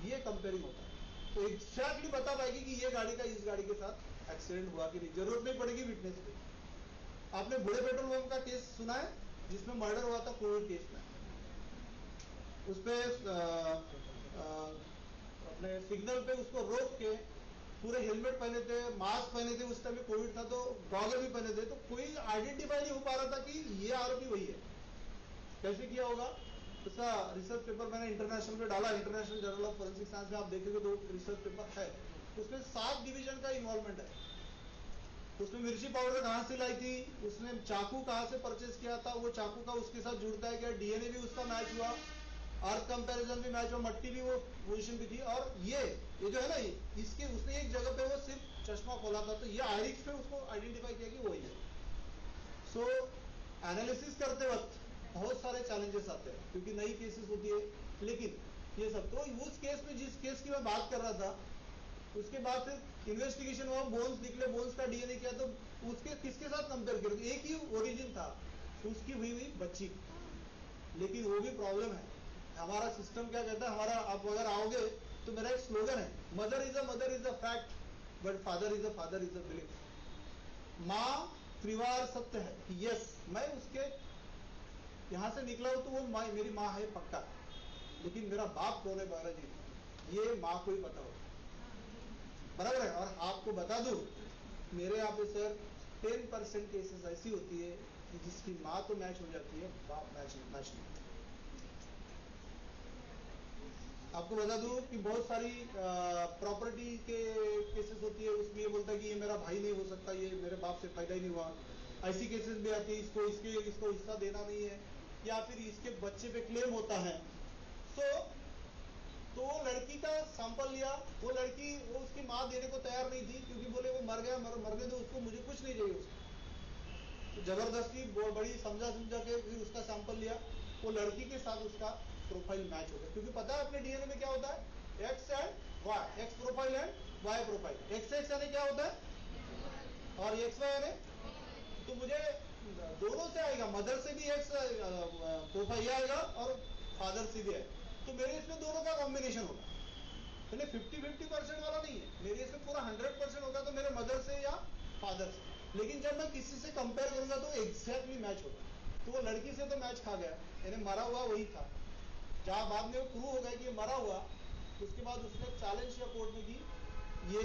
ये कंपेयरिंग होता है। तो एग्जैक्टली बता पाएगी कि ये गाड़ी का इस गाड़ी के साथ एक्सीडेंट हुआ कि नहीं। जरूरत नहीं पड़ेगी विटनेस की। आपने बड़े पेट्रोल पंप का केस सुना है जिसमें मर्डर हुआ था कोविड केस में? उसपे अपने सिग्नल पे उसको रोक के पूरे हेलमेट पहने थे, मास्क पहने थे, उस टाइम में कोविड था तो गॉगल भी पहने थे, तो कोई आइडेंटिफाई नहीं हो पा रहा था कि ये आरोपी वही है। कैसे किया होगा? उसका रिसर्च पेपर मैंने इंटरनेशनल में डाला, international journal of forensic science में आप देखेंगे तो रिसर्च पेपर है, उसमें 7 डिवीजन का इन्वॉल्वमेंट है। उसमें मिर्ची पाउडर कहाँ से लाई थी, उसने चाकू कहाँ से परचेज किया था, वो चाकू का उसके साथ जुड़ता है क्या, डीएनए भी उसका मैच हुआ, अर्थ कंपैरिजन भी मैच हुआ, मट्टी भी वो पोजीशन भी थी। और ये जो है ना, इसके उसने एक जगह पे वो सिर्फ चश्मा खोला था, तो ये आयरिक्स पे उसको आइडेंटिफाई किया कि वही है। सो एनालिसिस करते वक्त बहुत सारे चैलेंजेस आते हैं क्योंकि नई केसेस होती है, लेकिन ये सब तो उस केस में, जिस केस की मैं बात कर रहा था, उसके बाद फिर इन्वेस्टिगेशन हुआ, बोन्स निकले, बोन्स का डीएनए किया, तो उसके किसके साथ कंपेयर किया? एक ही ओरिजिन था उसकी हुई बच्ची, लेकिन वो भी प्रॉब्लम है। हमारा सिस्टम क्या कहता है, हमारा, आप अगर आओगे तो मेरा एक स्लोगन है, mother is a fact but father is a belief. माँ परिवार सत्य है कि यस मैं उसके यहां से निकला हूं तो वो मेरी माँ है पक्का, लेकिन मेरा बाप कौन है बालाजी, ये माँ को ही पता हो, बराबर है। और आपको बता दूं, मेरे यहाँ पे सर 10% केसेस ऐसी होती है कि जिसकी माँ तो मैच हो जाती है, बाप मैच नहीं। आपको बता दूं कि बहुत सारी प्रॉपर्टी के केसेस होती है, उसमें ये बोलता है कि ये मेरा भाई नहीं हो सकता, ये मेरे बाप से पैदा ही नहीं हुआ। ऐसी केसेस भी आती है, इसको हिस्सा देना नहीं है, या फिर इसके बच्चे पे क्लेम होता है। तो वो लड़की का सैंपल लिया, वो लड़की, वो उसकी माँ देने को तैयार नहीं थी क्योंकि बोले वो मर गया, मरने दो उसको, मुझे कुछ नहीं चाहिए उसको। तो जबरदस्ती बड़ी समझा के फिर उसका सैंपल लिया, वो लड़की के साथ उसका प्रोफाइल मैच हो गया। क्योंकि पता है अपने डीएनए में क्या होता है, X and Y, X profile and Y profile. X यानी क्या होता है और एक्स वाई यानी, तो मुझे दोनों से आएगा, मदर से भी एक्स प्रोफाइल आएगा और फादर से भी आएगा, तो मेरे इसमें दोनों का कॉम्बिनेशन होगा। यानी 50-50% वाला नहीं है, मेरे इसमें पूरा 100% होगा तो मेरे मदर से या फादर से। लेकिन जब मैं किसी से कंपेयर करूंगा तो एग्जैक्टली मैच होगा। तो वो लड़की से तो मैच खा गया, यानी मरा हुआ वही था। जहाँ बाद में वो प्रूव हो गया कि ये मरा हुआ, उसके बाद उसने चैलेंज किया कोर्ट में कि ये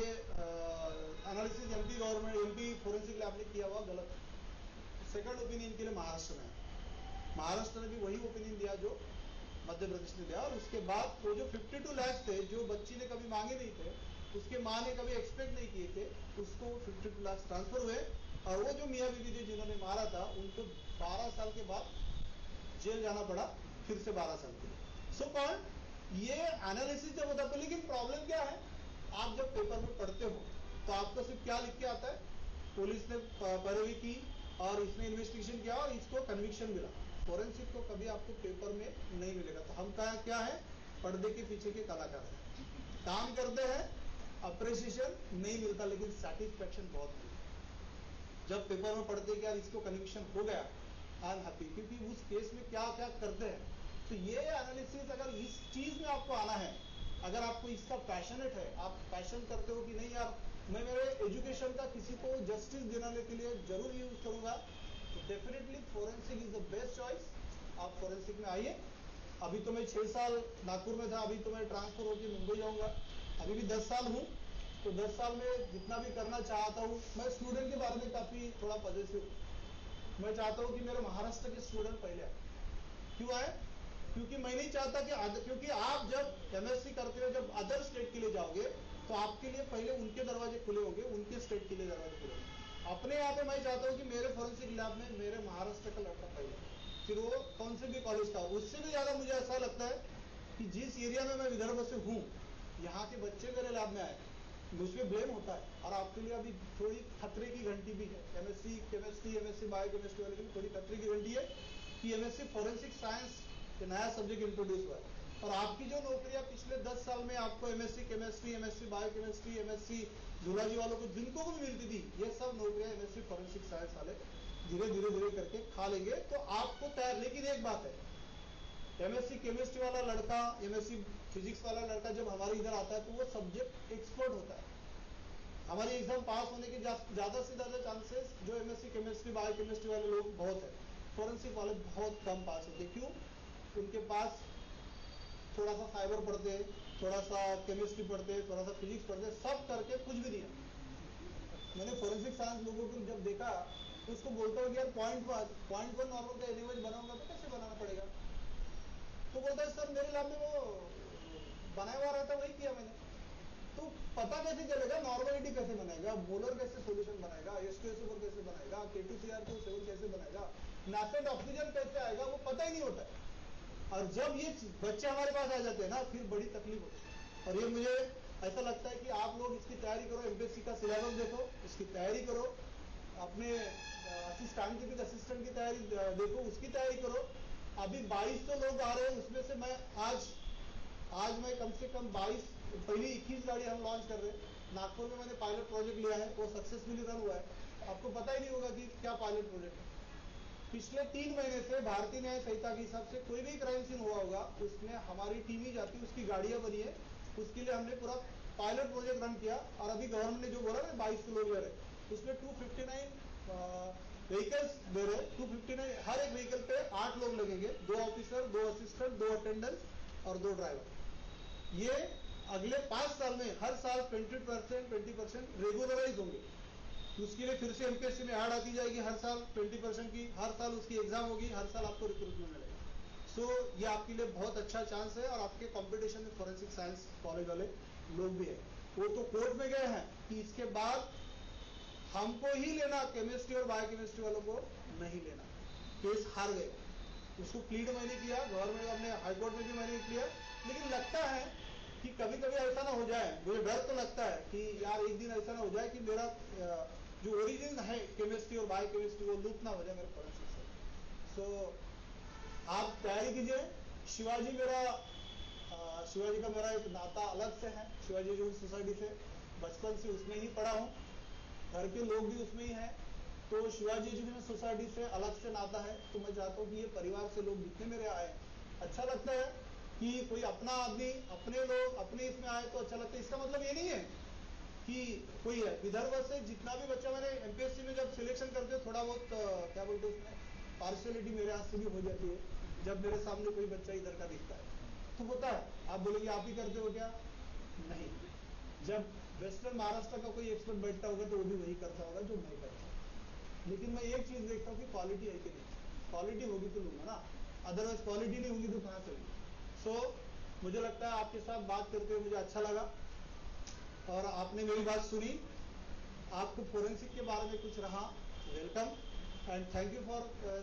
analysis MP government MP forensic lab ने किया हुआ गलत। सेकंड ओपिनियन के लिए महाराष्ट्र में, महाराष्ट्र ने भी वही ओपिनियन दिया जो मध्य प्रदेश ने दिया, और उसके बाद वो जो 52 लाख थे जो बच्ची ने कभी मांगे नहीं थे, उसके माँ ने कभी एक्सपेक्ट नहीं किए थे, उसको 52 लाख ट्रांसफर हुए। और वो जो मियाँ बीवी थे जिन्होंने मारा था उनको 12 साल के बाद जेल जाना पड़ा, फिर से 12 साल के लिए। सो कॉल्ड ये एनालिसिस जब होता है, लेकिन प्रॉब्लम क्या है, आप जब पेपर में पढ़ते हो तो आपको सिर्फ क्या लिख के आता है, पुलिस ने पैरवी की और इसने इन्वेस्टिगेशन किया और इसको कन्विक्शन मिला। फोरेंसिक को कभी आपको पेपर में नहीं मिलेगा। तो हम क्या है, पर्दे के पीछे के कलाकार हैं, काम करते हैं, अप्रिसिएशन नहीं मिलता, लेकिन सेटिस्फेक्शन बहुत मिलता। जब पेपर में पढ़ते कि यार इसको कन्विक्शन हो गया, आई एम हैप्पी, क्योंकि उस केस में क्या क्या करते हैं। तो ये एनालिसिस अगर इस चीज में आपको आना है, अगर आपको इसका पैशनेट है, आप पैशन करते हो कि नहीं यार मैं मेरे एजुकेशन का किसी को जस्टिस दिलाने के लिए जरूर यूज करूंगा, तो definitely forensic is the best choice. आप फोरेंसिक में आइए। अभी तो मैं 6 साल नागपुर में था, अभी तो मैं ट्रांसफर होकर मुंबई जाऊंगा, अभी भी 10 साल हूँ। तो 10 साल में जितना भी करना चाहता हूँ, मैं स्टूडेंट के बारे में काफी थोड़ा पॉजिटिव, मैं चाहता हूँ कि मेरे महाराष्ट्र के स्टूडेंट पहले आए। क्यों आए? क्योंकि मैं नहीं चाहता कि क्योंकि आप जब एमएससी करते हो, जब अदर स्टेट के लिए जाओगे तो आपके लिए पहले उनके दरवाजे खुले होंगे, उनके स्टेट के लिए दरवाजे खुले होंगे। अपने यहाँ पे मैं चाहता हूँ कि मेरे फोरेंसिक लैब में मेरे महाराष्ट्र का लड़का पहले, फिर वो कौन से भी कॉलेज का। उससे भी ज्यादा मुझे ऐसा लगता है कि जिस एरिया में मैं विदर्भ से हूँ, यहाँ के बच्चे मेरे लैब में आए, मुझे ब्लेम होता है। और आपके लिए अभी थोड़ी खतरे की घंटी भी है, एमएससी केमिस्ट्री, एमएससी बायोकेमिस्ट्री वाले की थोड़ी खतरे की घंटी है कि एमएससी फॉरेंसिक साइंस नया सब्जेक्ट इंट्रोड्यूस हुआ है, और आपकी जो नौकरियां पिछले 10 साल में आपको MSc chemistry, MSc biochemistry, MSc zoology वालों को जिनको भी मिलती थी, ये सब नौकरियां एमएससी फॉरेंसिक साइंस वाले धीरे धीरे करके खा लेंगे। तो आपको तैयार, लेकिन एक बात है, एमएससी केमिस्ट्री वाला लड़का, एमएससी फिजिक्स वाला लड़का जब हमारे इधर आता है तो वो सब्जेक्ट एक्सपर्ट होता है। हमारी एग्जाम पास होने के ज्यादा से ज्यादा चांसेस जो एमएससी केमिस्ट्री बायोकेमिस्ट्री वाले लोग बहुत है, फोरेंसिक वाले बहुत कम पास होते। क्यों? उनके पास थोड़ा सा फाइबर पढ़ते हैं, थोड़ा सा केमिस्ट्री पढ़ते हैं, थोड़ा सा फिजिक्स पढ़ते हैं, सब करके कुछ भी नहीं है। मैंने फोरेंसिक साइंस लोगों को जब देखा तो उसको बोलता हूँ कि यार पॉइंट वन नॉर्मल का एनिमेज बनाऊंगा तो कैसे बनाना पड़ेगा, तो बोलता है सर मेरे लैब में वो बनाया हुआ रहता, वही किया मैंने। तो पता कैसे चलेगा नॉर्मलिटी कैसे बनाएगा, मोलर कैसे सोल्यूशन बनाएगा, H2SO4 कैसे बनाएगा, K2CR7 कैसे बनाएगा, नासेंट ऑक्सीजन कैसे आएगा, वो पता ही नहीं होता है। और जब ये बच्चे हमारे पास आ जाते हैं ना, फिर बड़ी तकलीफ होती है। और ये मुझे ऐसा लगता है कि आप लोग इसकी तैयारी करो, एमपीएससी का सिलेबस देखो, इसकी तैयारी करो, अपने साइंटिफिक असिस्टेंट की तैयारी देखो, उसकी तैयारी करो। अभी 2200 लोग आ रहे हैं, उसमें से मैं आज मैं कम से कम 21 गाड़ी हम लॉन्च कर रहे हैं। नागपुर में मैंने पायलट प्रोजेक्ट लिया है, वो सक्सेसफुली रन हुआ है। आपको पता ही नहीं होगा कि क्या पायलट प्रोजेक्ट है। पिछले 3 महीने से भारतीय न्याय संहिता के हिसाब से कोई भी क्राइम सीन हुआ होगा, उसमें हमारी टीम ही जाती है, उसकी गाड़ियां बनी है, उसके लिए हमने पूरा पायलट प्रोजेक्ट रन किया। और अभी गवर्नमेंट ने जो बोला ना 2200 लोग ले रहे, उसमें 259 व्हीकल्स दे रहे, 259, हर एक व्हीकल पे 8 लोग लगेंगे, 2 ऑफिसर, 2 असिस्टेंट, 2 अटेंडेंट और 2 ड्राइवर। ये अगले 5 साल में हर साल 20% रेगुलराइज होंगे। उसके लिए फिर से एमपीएससी में ऐड आती जाएगी, हर साल 20% की, हर साल उसकी एग्जाम होगी, हर साल आपको रिक्रूटमेंट मिलेगा। सो ये आपके लिए बहुत अच्छा चांस है। और आपके कंपटीशन में फोरेंसिक साइंस कॉलेज वाले लोग भी है, वो तो कोर्ट में गए हैं कि इसके बाद हमको ही लेना, केमिस्ट्री और बायोकेमिस्ट्री वालों को नहीं लेना, केस हार गए। उसको प्लीड मैंने किया, गवर्नमेंट अपने हाईकोर्ट में भी मैंने किया। लेकिन लगता है कि कभी कभी ऐसा ना हो जाए, मुझे डर तो लगता है कि यार एक दिन ऐसा ना हो जाए कि मेरा जो ओरिजिन है केमिस्ट्री और बायोकेमिस्ट्री वो लूप ना हो जाए मेरे फोरेंसिक से। सो आप तैयारी कीजिए। शिवाजी का मेरा एक नाता अलग से है, शिवाजी एजुकेशन सोसाइटी से बचपन से उसमें ही पढ़ा हूँ, घर के लोग भी उसमें ही हैं, तो शिवाजी एजुकेशन सोसाइटी से अलग से नाता है। तो मैं चाहता हूँ कि ये परिवार से लोग जितने मेरे आए, अच्छा लगता है कि कोई अपना आदमी, अपने लोग अपने इसमें आए तो अच्छा लगता है। इसका मतलब ये नहीं है कि कोई है, विदर्भ से जितना भी बच्चा, मैंने एमपीएससी में जब सिलेक्शन करते थोड़ा बहुत क्या बोलते उसमें पार्शियलिटी मेरे हाथ से भी हो जाती है जब मेरे सामने कोई बच्चा इधर का दिखता है, तो होता है। आप बोलोगे आप ही करते हो क्या? नहीं, जब वेस्टर्न महाराष्ट्र का कोई एक्सपर्ट बैठता होगा तो वो भी वही करता होगा जो मैं करता हूँ। लेकिन मैं एक चीज देखता हूँ कि क्वालिटी है कि नहीं। क्वालिटी होगी तो लूंगा ना, अदरवाइज क्वालिटी नहीं होगी तो कहाँ से लूंगा। सो मुझे लगता है आपके साथ बात करते हुए मुझे अच्छा लगा और आपने मेरी बात सुनी। आपको फोरेंसिक के बारे में कुछ रहा, welcome and thank you for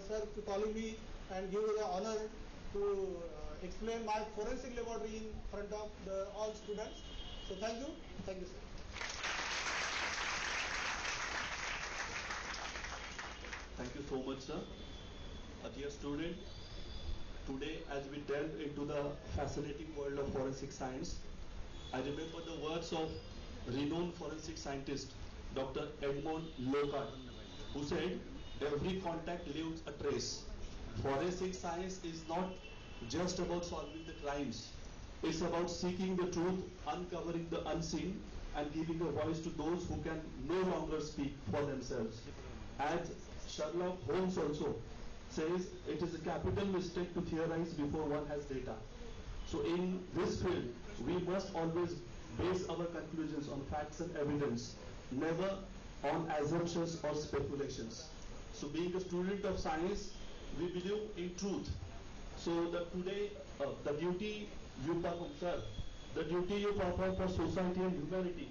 sir to calling me and give the honour to explain my forensic laboratory in front of all students. So thank you sir. Thank you so much, sir. Dear student, today as we delve into the fascinating world of forensic science, I remember the words of renowned forensic scientist Dr. Edmond Locard, who said, "Every contact leaves a trace." Forensic science is not just about solving the crimes. It's about seeking the truth, uncovering the unseen, and giving a voice to those who can no longer speak for themselves. As Sherlock Holmes also says, it is a capital mistake to theorize before one has data. So in this field, we must always base our conclusions on facts and evidence, never on assumptions or speculations. So being a student of science, we believe in truth. So today, the duty you perform, sir, the duty you perform for society and humanity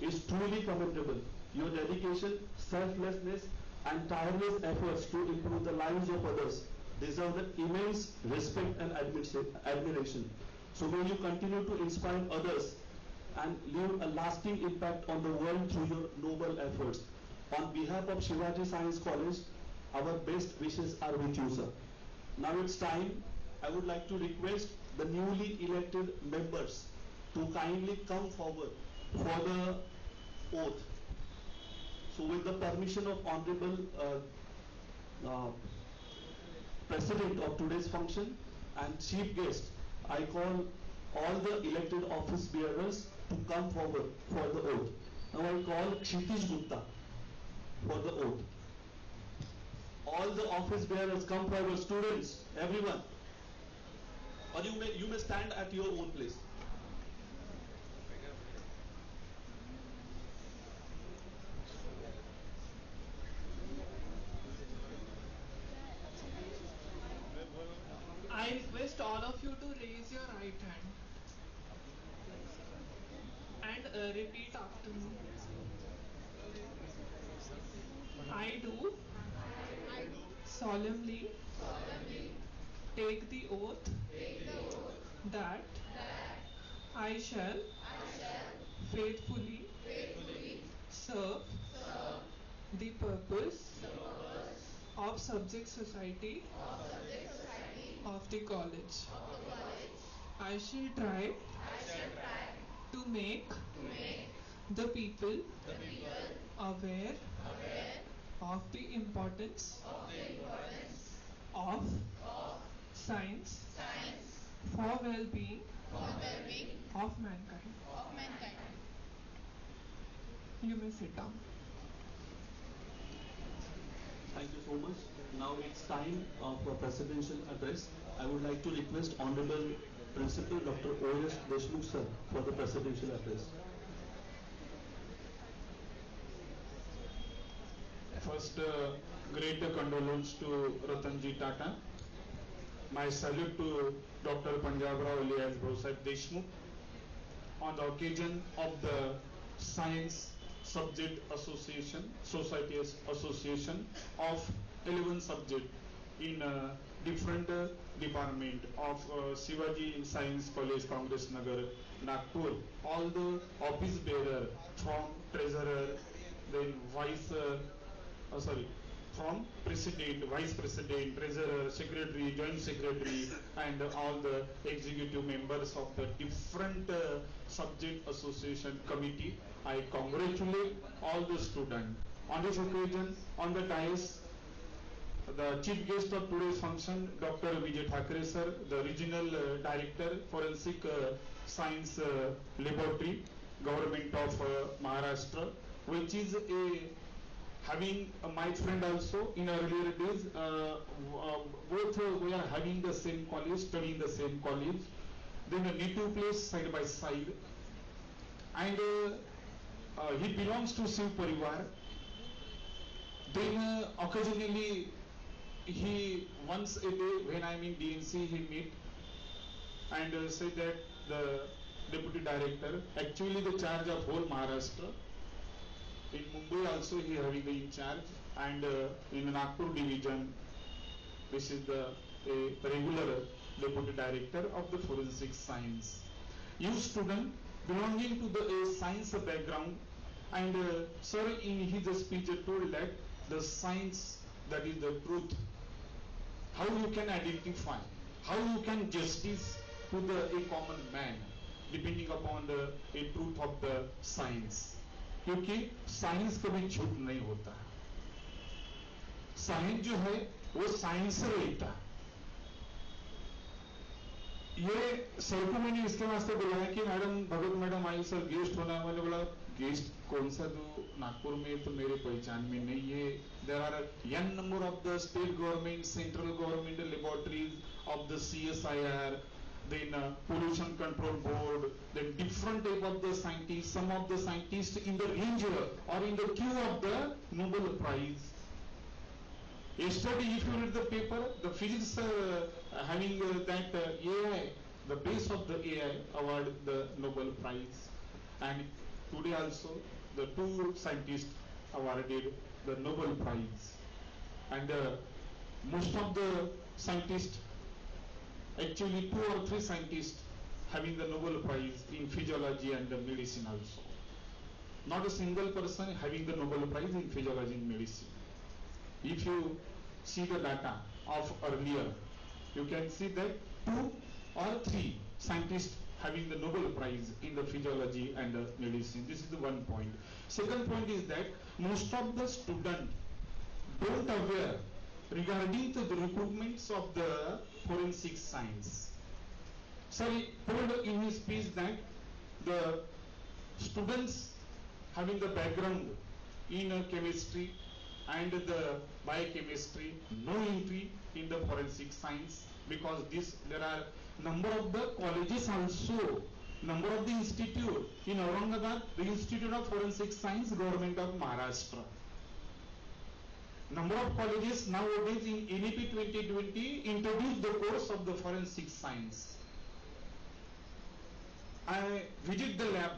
is truly commendable. Your dedication, selflessness, and tireless efforts to improve the lives of others deserve the immense respect and admiration. So may you continue to inspire others and leave a lasting impact on the world through your noble efforts. On behalf of Shivaji Science College, our best wishes are with you, sir. Now it's time. I would like to request the newly elected members to kindly come forward for the oath. So with the permission of Honorable President of today's function and Chief Guest, I call all the elected office bearers to come forward for the oath. Now I call Kshitij Gupta for the oath. All the office bearers come forward, students, everyone. Or you may stand at your own place. I request all of you to raise your right hand and repeat after me. I do solemnly take the oath that I shall faithfully serve the purpose of subject society of the college. I shall try to make the people aware of the importance of science for well-being of mankind. You may sit down. Thank you so much. Now it's time for presidential address. I would like to request Honorable Principal Dr. O.S. Deshmukh sir for the presidential address. First, great condolence to Ratanji Tata. My salute to Dr. Punjabrao alias Bhusai Deshmukh on the occasion of the Science Subject Association, Society Association of 11 subjects in different department of Shivaji Science College, Congress Nagar, Nagpur. All the office bearer from treasurer, then from president, vice president, treasurer, secretary, joint secretary, and all the executive members of the different subject association committee. I congratulate all the students. On this occasion, on the dais, the chief guest of today's function, Dr. Vijay Thakre sir, the regional director, Forensic Science Laboratory, Government of Maharashtra, which is a having my friend also in earlier days, both we are having the same college, studying the same college, then a native place side by side, and he belongs to Shiv Parivar. Then occasionally he once a day when I am in DNC he meet and say that the deputy director, actually the charge of whole Maharashtra. In Mumbai also he having the in charge, and in Nagpur division this is the regular deputy director of the forensic science. You student belonging to the science background, and sir in his speech told that the science, that is the truth, how you can identify, how you can justice to the a common man depending upon the truth of the science. क्योंकि science कभी झूठ नहीं होता, science जो है वो science से रहता है। ये सर को मैंने इसके वास्ते बुलाया कि मैडम भगत मैडम आई सर गेस्ट होना, मैंने बोला गेस्ट कौन सा, तो नागपुर में तो मेरे पहचान में नहीं है। There are n number of the state government, central government laboratories of the CSIR, then pollution control board, then different type of the scientists, some of the scientists in the range or in the queue of the Nobel Prize. Yesterday if you read the paper, the physics having that AI, the base of the AI award the Nobel Prize, and today also the two scientists awarded the Nobel Prize, and most of the scientists, actually 2 or 3 scientists having the Nobel Prize in physiology and medicine also. Not a single person having the Nobel Prize in physiology and medicine. If you see the data of earlier, you can see that 2 or 3 scientists having the Nobel Prize in the physiology and medicine. This is the one point. Second point is that most of the students don't aware regarding the recruitments of the forensic science. So he told in his speech that the students having the background in chemistry and the biochemistry, no entry in the forensic science, because there are number of the colleges also, number of the institute in Aurangabad, the Institute of Forensic Science, Government of Maharashtra. Number of colleges nowadays in NEP 2020 introduced the course of the forensic science. I visit the lab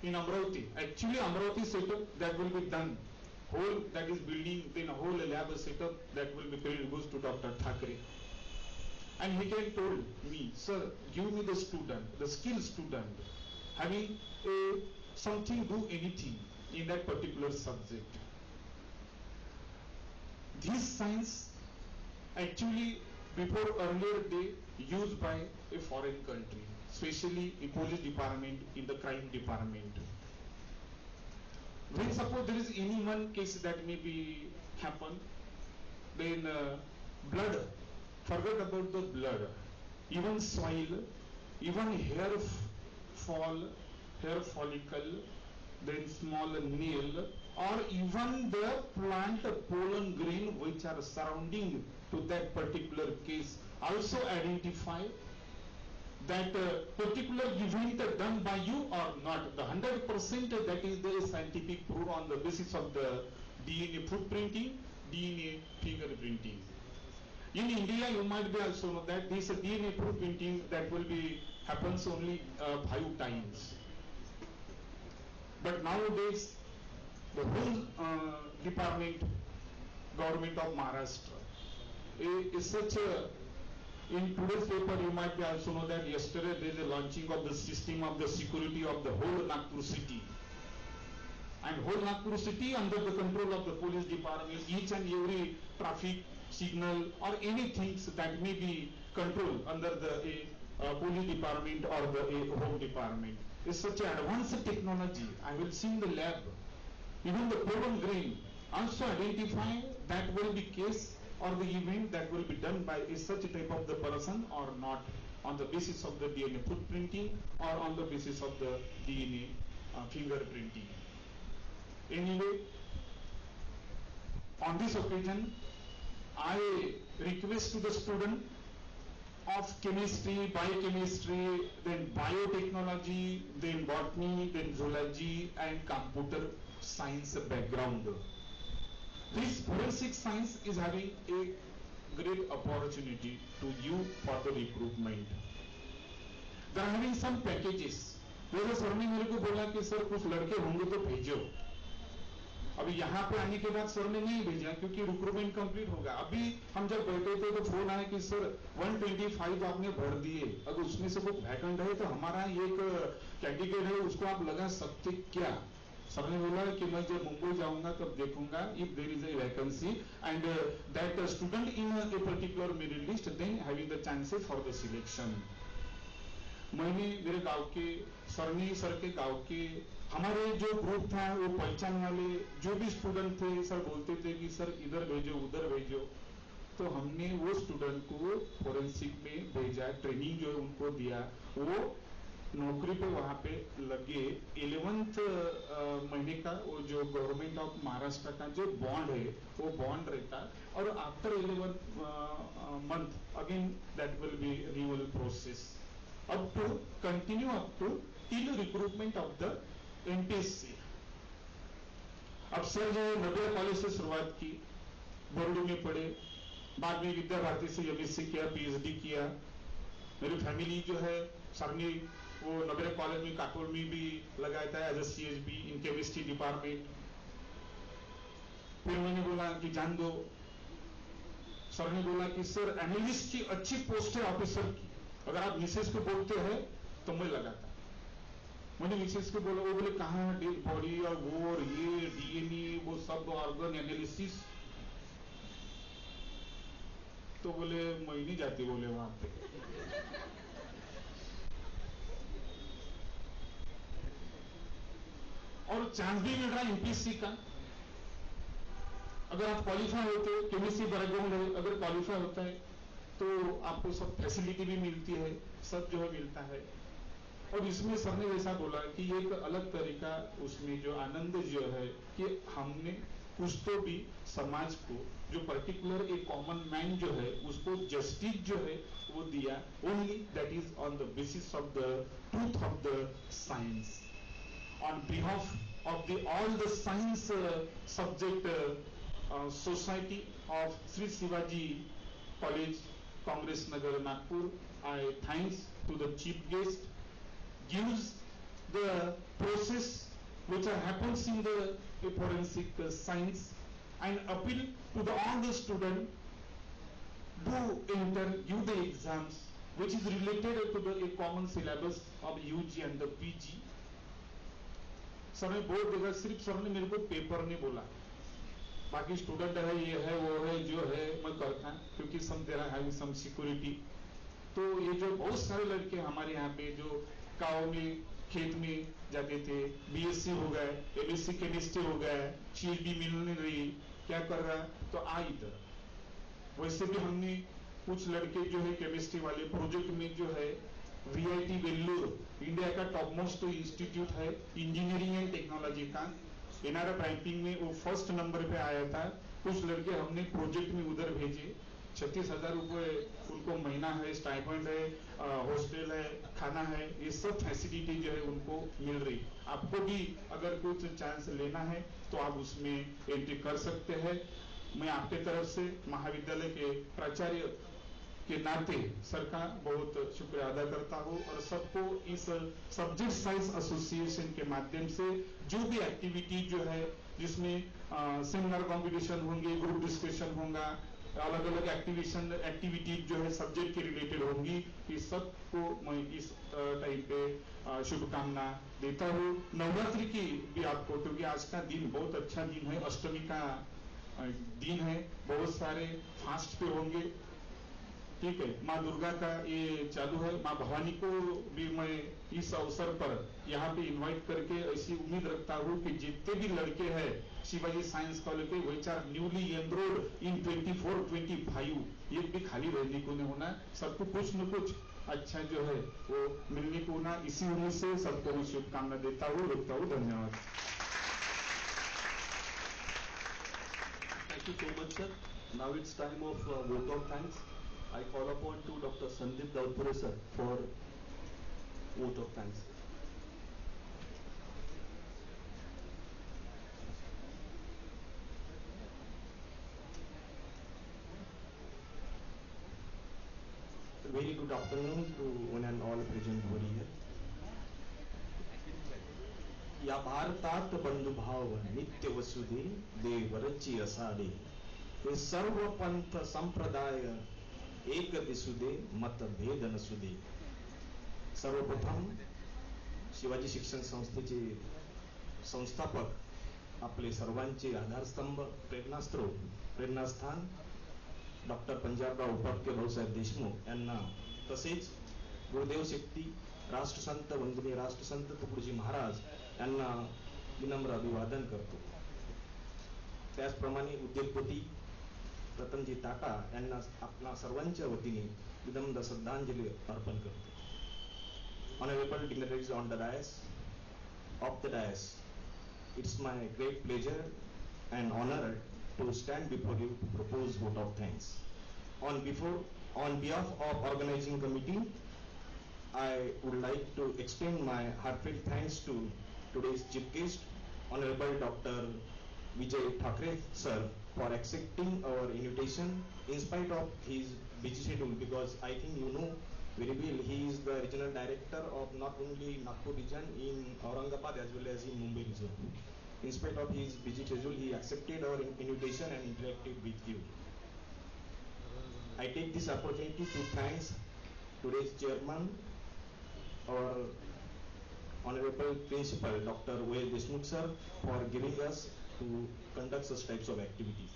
in Amravati. Actually Amravati setup that will be done, whole that is building, then a whole lab setup that will be credit goes to Dr. Thackeray. And he can told me, sir, give me the student, the skilled student, having something, do anything in that particular subject. This science actually before earlier day used by a foreign country, especially a police department in the crime department. When suppose there is any one case that may be happen, then blood, forget about the blood, even soil, even hair fall, hair follicle, then small nail, or even the plant pollen grain which are surrounding to that particular case, also identify that particular event done by you or not. The 100% that is the scientific proof on the basis of the DNA footprinting, DNA fingerprinting. In India, you might be also know that this DNA footprinting that will be happens only 5 times. But nowadays, the whole department, government of Maharashtra, is such a, in today's paper you might be also know that yesterday there is a launching of the system of the security of the whole Nagpur city. And whole Nagpur city under the control of the police department, each and every traffic signal or anything that may be controlled under the police department or the home department. It's such an advanced technology. I will see in the lab. Even the pollen grain also identify that will be case or the event that will be done by such a type of the person or not, on the basis of the DNA footprinting or on the basis of the DNA fingerprinting. Anyway, On this occasion, I request to the student of chemistry, biochemistry, then biotechnology, then botany, then zoology and computer science background. This forensic science is having a great opportunity to you for the recruitment. They are having some packages. मेरे sir ने मेरे को बोला कि sir कुछ लड़के होंगे तो भेजो. अभी यहाँ पे आने के बाद सर ने नहीं भेजा क्योंकि रिक्रूटमेंट कंप्लीट होगा. अभी हम जब बैठे थे तो फोन आया कि सर 125 आपने भर दिए, अगर उसमें से कुछ वैकेंट है तो हमारा एक कैंडिडेट है उसको आप लगा सकते क्या. सर ने बोला कि मैं जब मुंबई जाऊंगा तब देखूंगा if there is a vacancy and that student in a particular merit list then having the chances for the selection. मैंने मेरे गांव के सर के गांव के हमारे जो ग्रुप था वो पहचान वाले जो भी स्टूडेंट थे सर बोलते थे कि सर इधर भेजो उधर भेजो. तो हमने वो स्टूडेंट को फोरेंसिक में भेजा, ट्रेनिंग जो उनको दिया, वो नौकरी पे वहां पे लगे. 11th महीने का वो जो गवर्नमेंट ऑफ महाराष्ट्र का जो बॉन्ड है वो बॉन्ड रहता और after 11th month again that will be renewal process up to continue up to till recruitment of the MPSC. अब सर जो नबीरा कॉलेज से शुरुआत की, बोर्डो में पढ़े, बाद में विद्या भारती से MSc किया, PhD किया. मेरी फैमिली जो है सर ने वो नबीरा कॉलेज में काकोल में भी लगाया था as a CHB in chemistry department. फिर मैंने बोला कि जान दो. सर ने बोला कि सर एनालिस्ट की अच्छी पोस्ट है ऑफिसर की, अगर आप मिसेस को बोलते हैं तो मैं लगाता. मैंने मिसेस को बोला, वो बोले कहाँ डेड बॉडी और वो और ये DNA वो सब ऑर्गन एनालिसिस. तो बोले मैं नहीं जाती, बोले वहां पे. और चांस भी मिल रहा है MPSC का. अगर आप क्वालिफाई होते, केमिस्ट्री बैकग्राउंड है, अगर क्वालिफाई होता है तो आपको सब फैसिलिटी भी मिलती है, सब जो है मिलता है. और इसमें सर ने ऐसा बोला कि एक अलग तरीका उसमें जो आनंद जो है कि हमने कुछ तो भी समाज को जो पर्टिकुलर एक कॉमन मैन जो है उसको जस्टिस जो है वो दिया. Only that is on the basis of the truth of the science. On behalf of the all the science subject society of Shri Shivaji college Congress Nagar Nagpur, I thanks to the chief guest, gives the process which happens in the forensic science and appeal to all the student do enter, give the exams which is related to the a common syllabus of UG and the PG. Sir ने बोल देगा, सिर्फ sir ने मेरे को paper ने बोला, बाकी स्टूडेंट है ये है वो है जो है मैं करता क्योंकि सम देयर हैविंग सम सिक्योरिटी. तो ये जो बहुत सारे लड़के हमारे यहाँ पे जो गाँव में खेत में जाते थे, BSc हो गए, MSc केमिस्ट्री हो गए, CHB मिल नहीं रही, क्या कर रहा है तो आ इधर. वैसे भी हमने कुछ लड़के जो है केमिस्ट्री वाले प्रोजेक्ट में जो है VIT वेल्लूर इंडिया का टॉप मोस्ट इंस्टीट्यूट है इंजीनियरिंग एंड टेक्नोलॉजी का, NRF रैंकिंग में वो फर्स्ट नंबर पे आया था. कुछ लड़के हमने प्रोजेक्ट में उधर भेजे. 36,000 रुपये उनको महीना है, स्टाइपेंड है, हॉस्टल है, खाना है, ये सब फैसिलिटी जो है उनको मिल रही. आपको भी अगर कुछ चांस लेना है तो आप उसमें एंट्री कर सकते हैं. मैं आपके तरफ से महाविद्यालय के प्राचार्य के नाते सर का बहुत शुक्रिया अदा करता हूँ और सबको इस सब्जेक्ट साइंस एसोसिएशन के माध्यम से जो भी एक्टिविटी जो है जिसमें सेमिनार कॉम्पिटिशन होंगे, ग्रुप डिस्कशन होगा, अलग अलग एक्टिविटी जो है सब्जेक्ट के रिलेटेड होंगी, इस सबको मैं इस टाइम पे शुभकामना देता हूँ. नवरात्रि की भी आपको, क्योंकि आज का दिन बहुत अच्छा दिन है, अष्टमी का दिन है, बहुत सारे फास्ट पे होंगे. ठीक है, माँ दुर्गा का ये चालू है. माँ भवानी को भी मैं इस अवसर पर यहाँ पे इनवाइट करके ऐसी उम्मीद रखता हूँ कि जितने भी लड़के हैं शिवाजी साइंस कॉलेज के which are newly enrolled in 24-25 एक भी खाली रहने को नहीं होना, सबको कुछ न कुछ अच्छा जो है वो मिलने को होना. इसी उम्मीद से सबको मैं शुभकामना देता हूँ, रुकता हूँ. धन्यवाद. you so much, sir. Now it's time of vote of thanks. I call upon to Dr. Sandeep Dautpure, sir, for vote of thanks. Very good afternoon to one and all present over here. या भारतात बंधुभाव नित्य वसुदे देवरची असाडे हे सर्व पंथ संप्रदाय एक दिसुदे मतभेद नसुदे. सर्वप्रथम शिवाजी शिक्षण संस्थेचे संस्थापक आपले सर्वांचे आधारस्तंभ प्रेरणास्त्रोत प्रेरणास्थान डॉक्टर पंजाबराव उपाख्य भाऊसाहेब देशमुख यांना तसेच गुरुदेव शक्ती राष्ट्रसंत वंदनीय राष्ट्रसंत तुकडोजी महाराज यांना विनम्र अभिवादन करतो. त्याचप्रमाणे उद्योगपती रतनजी टाटा यांना आपणा सर्वांच्या वतीने विनम्र श्रद्धांजली अर्पण करतो. Honorable dignitaries on the dais, of the dais, it's my great pleasure and honor to stand before you to propose vote of thanks. On behalf of organizing committee, I would like to extend my heartfelt thanks to today's chief guest, Honorable Dr. Vijay Thakre sir, for accepting our invitation in spite of his busy schedule, because I think you know very well he is the regional director of not only Nagpur region in Aurangabad as well as in Mumbai region. In spite of his busy schedule, he accepted our invitation and interacted with you. I take this opportunity to thank today's chairman, our Honorable Principal Dr. O.S. Deshmukh sir, for giving us to conduct such types of activities.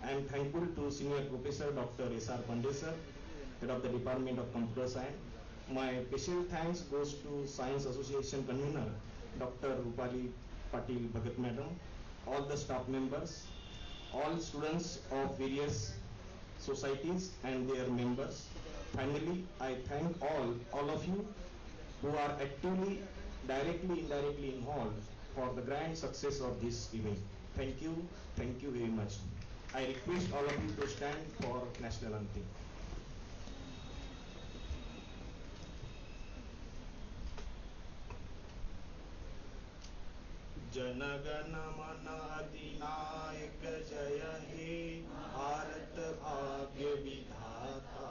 I am thankful to Senior Professor Dr. S.R. Pandey sir, Head of the Department of Computer Science. My special thanks goes to Science Association Convener Dr. Rupali Patil Bhagat Madam, all the staff members, all students of various societies and their members. Finally, I thank all of you who are actively, directly, indirectly involved for the grand success of this event. Thank you very much. I request all of you to stand for national anthem. जनगण मन अधिनायक जय हे भारत भाग्य विधाता.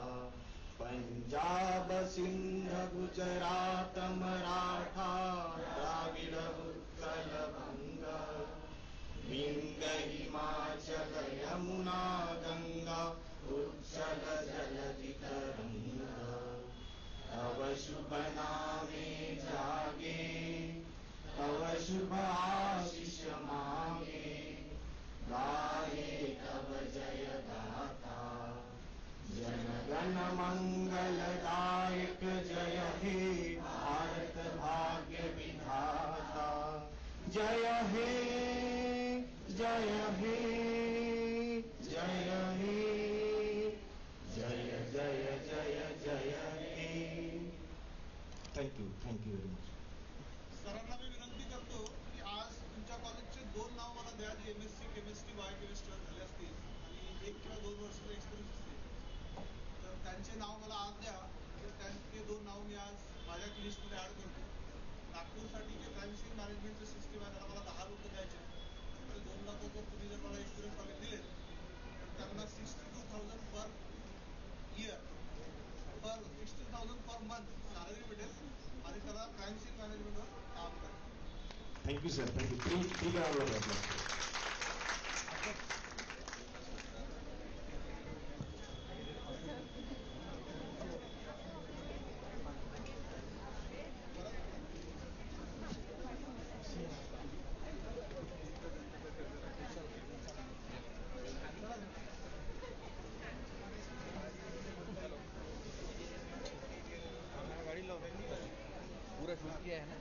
पंजाब सिंध गुजरात मराठा द्राविड उत्कल बंगा विंध्य हिमाचल यमुना गंगा उच्चल जलधि तरंगा. तव शुभ नामे जागे तव शुभ आशीष मांगे गाये तव जय गाथा. जनगण मंगलदायक जय हे भारत भाग्य विधाता. जय हे जय हे जय हे जय जय जय जय हे. Thank you very much. सरांना मी विनंती करतो की आज तुमच्या कॉलेजचे 2 नाव मला द्या जे MSc केमिस्ट्री बायोकेमिस्ट्रीवर झाले असतील आणि 1 किंवा 2 वर्षाचा एक्सपिरियन्स असतील, तर त्यांचे नाव मला आज द्या. तर त्यांचे 2 नाव मी आज माझ्या लिस्टमध्ये ॲड करतो. नागपूरसाठी जे प्रायमरी मॅनेजमेंटचं सिस्टीम आहे त्याला मला 10 लोक द्यायचे. तर 2 लाखावर तुम्ही जर मला एक्सपिरियन्स वगैरे दिले तर त्यांना 62,000 per year per 60,000 per month salary भेटेल आणि त्याला प्रायमरी मॅनेजमेंटवर काम करा. Thank you sir, thank you. 3 राऊंड आपला. पूरा शूट किया है ना.